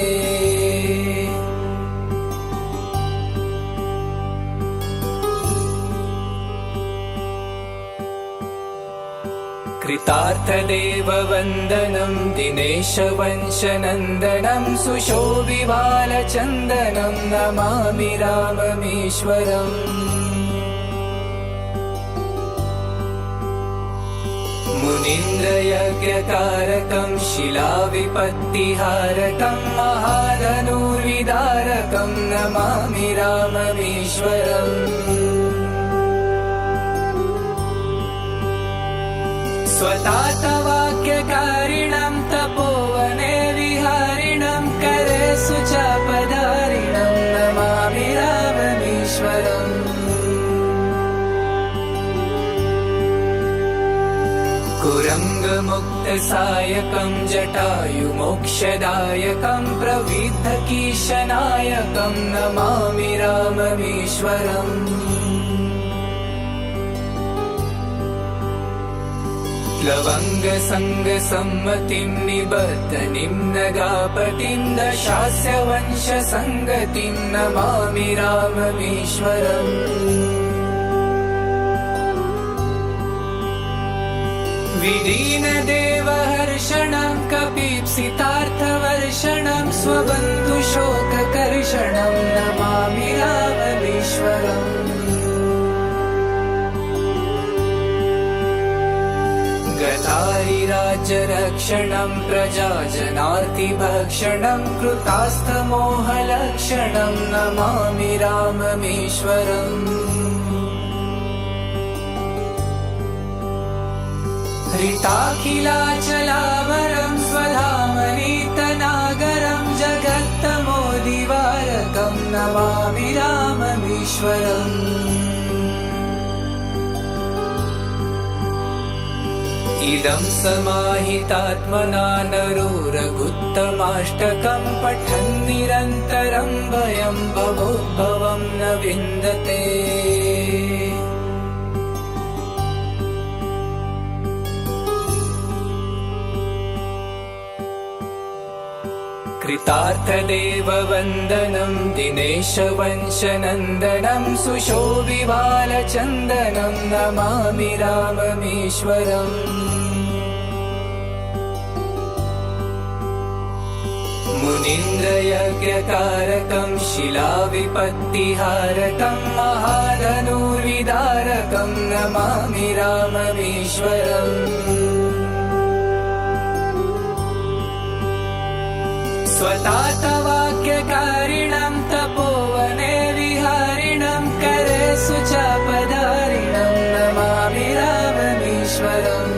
कृतार्थदेववन्दनं दिनेशवंशनन्दनं सुशोभिबालचन्दनं नमामि राममीश्वरम्। मुनीन्द्रयज्ञकारकं शिलाविपत्तिहारकं महाधनुर्विदारकं नमामि राममीश्वरम्। स्वतातवाक्यकारिणं तपोवने विहारिणं करे सुचापधारिणं नमामि राममीश्वरम्। कुरङ्गमुक्तसायकं जटायुमोक्षदायकं प्रविद्धकीशनायकं नमामि राममीश्वरम्। लवङ्गसङ्गसम्मतिं निबद्धनिं नगापतिं दशास्य वंशसङ्गतिं नमामि राममीश्वरम्। विदीनदेवहर्षणं कपीप्सितार्थवर्षणं स्वबन्धुशोककर्षणं नमामि राममीश्वरम्। गतारिराज्यरक्षणं प्रजाजनार्तिभक्षणं कृतास्थमोहलक्षणं नमामि राममीश्वरम्। हृताखिलाचलावरं स्वधामनीतनागरं जगत्तमोदिवारकं नमामि राममीश्वरम्। इदं समाहितात्मना नरो रघुत्तमाष्टकं पठन् निरन्तरं भयं भवोद्भवं न विन्दते। कृतार्थदेववन्दनं दिनेशवंशनन्दनं सुशोभिबालचन्दनं नमामि राममीश्वरम्। मुनीन्द्रयज्ञकारकं शिलाविपत्तिहारकं महाधनुर्विदारकं नमामि राममीश्वरम्। स्वतातवाक्यकारिणं तपोवने विहारिणं करे सुचापधारिणं नमामि राममीश्वरम्।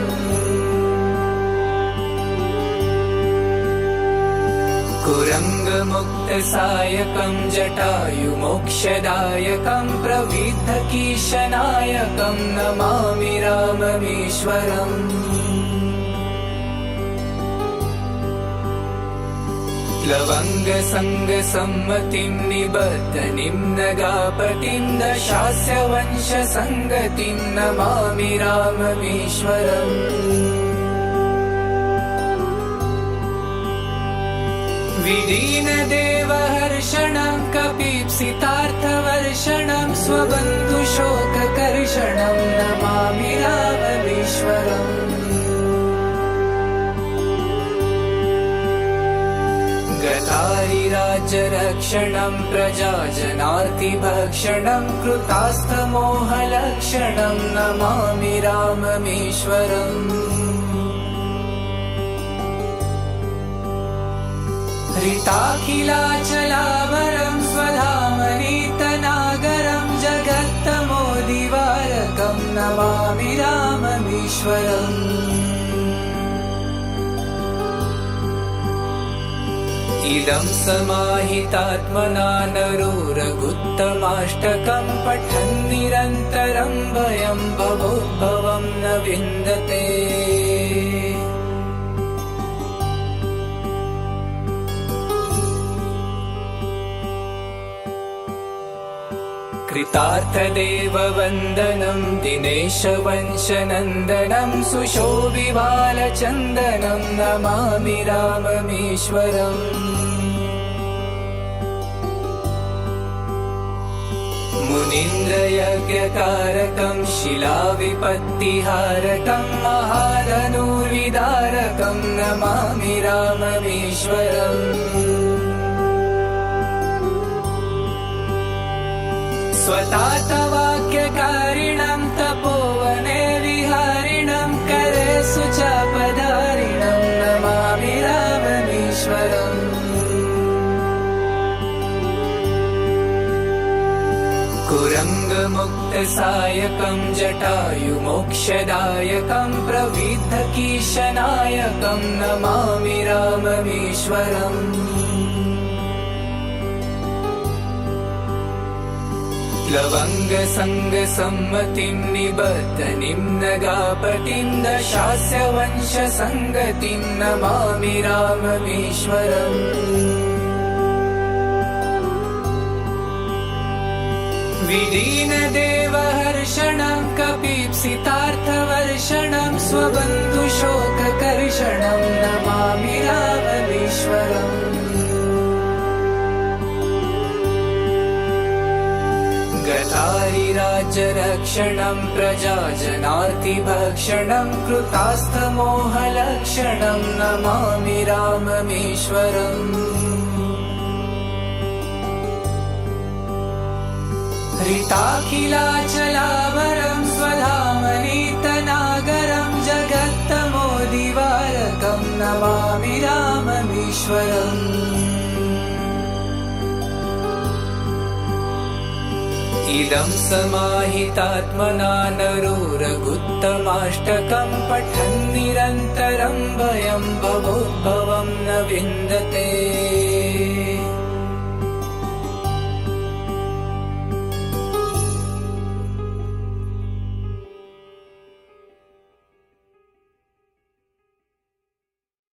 कुरङ्गमुक्तसायकं जटायुमोक्षदायकं प्रविद्धकीशनायकं नमामि राममीश्वरम्। लवङ्गसङ्गसम्मतिं निबद्धनिं नगापतिं दशास्य वंशसङ्गतिं नमामि राममीश्वरम्। विदीनदेवहर्षणं कपीप्सितार्थवर्षणं स्वबन्धुशोककर्षणं नमामि राममीश्वरम्। गतारिराज्यरक्षणं प्रजाजनार्तिभक्षणं कृतास्थमोहलक्षणं नमामि राममीश्वरम्। हृताखिलाचलावरं स्वधामनीतनागरं जगत्तमोदिवारकं नमामि राममीश्वरम्। इदं समाहितात्मना नरो रघुत्तमाष्टकं पठन् निरन्तरं भयं भवोद्भवं न विन्दते। कृतार्थदेववन्दनं दिनेशवंशनन्दनं सुशोभिबालचन्दनं नमामि राममीश्वरम् मुनीन्द्रयज्ञकारकं शिलाविपत्तिहारकं महाधनुर्विदारकं नमामि राममीश्वरम् स्वतातवाक्यकारिणं तपोवने विहारिणं करे सुचापधारिणं नमामि राममीश्वरम् कुरङ्गमुक्तसायकं जटायुमोक्षदायकं प्रविद्धकीशनायकं नमामि राममीश्वरम् लवङ्गसङ्गसम्मतिं निबद्धनिं नगापतिं दशास्य वंशसङ्गतिं नमामि राममीश्वरम् विदीनदेवहर्षणं कपीप्सितार्थवर्षणं स्वबन्धुशोककर्षणं नमामि राममीश्वरम् गतारिराज्यरक्षणं प्रजाजनार्तिभक्षणं कृतास्थमोहलक्षणं नमामि राममीश्वरम् हृताखिलाचलावरं स्वधामनीतनागरं जगत्तमोदिवारकं नमामि राममीश्वरम् इदं समाहितात्मना नरोरगुत्तमाष्टकं पठन् निरन्तरं भयं भवोद्भवं न विन्दते।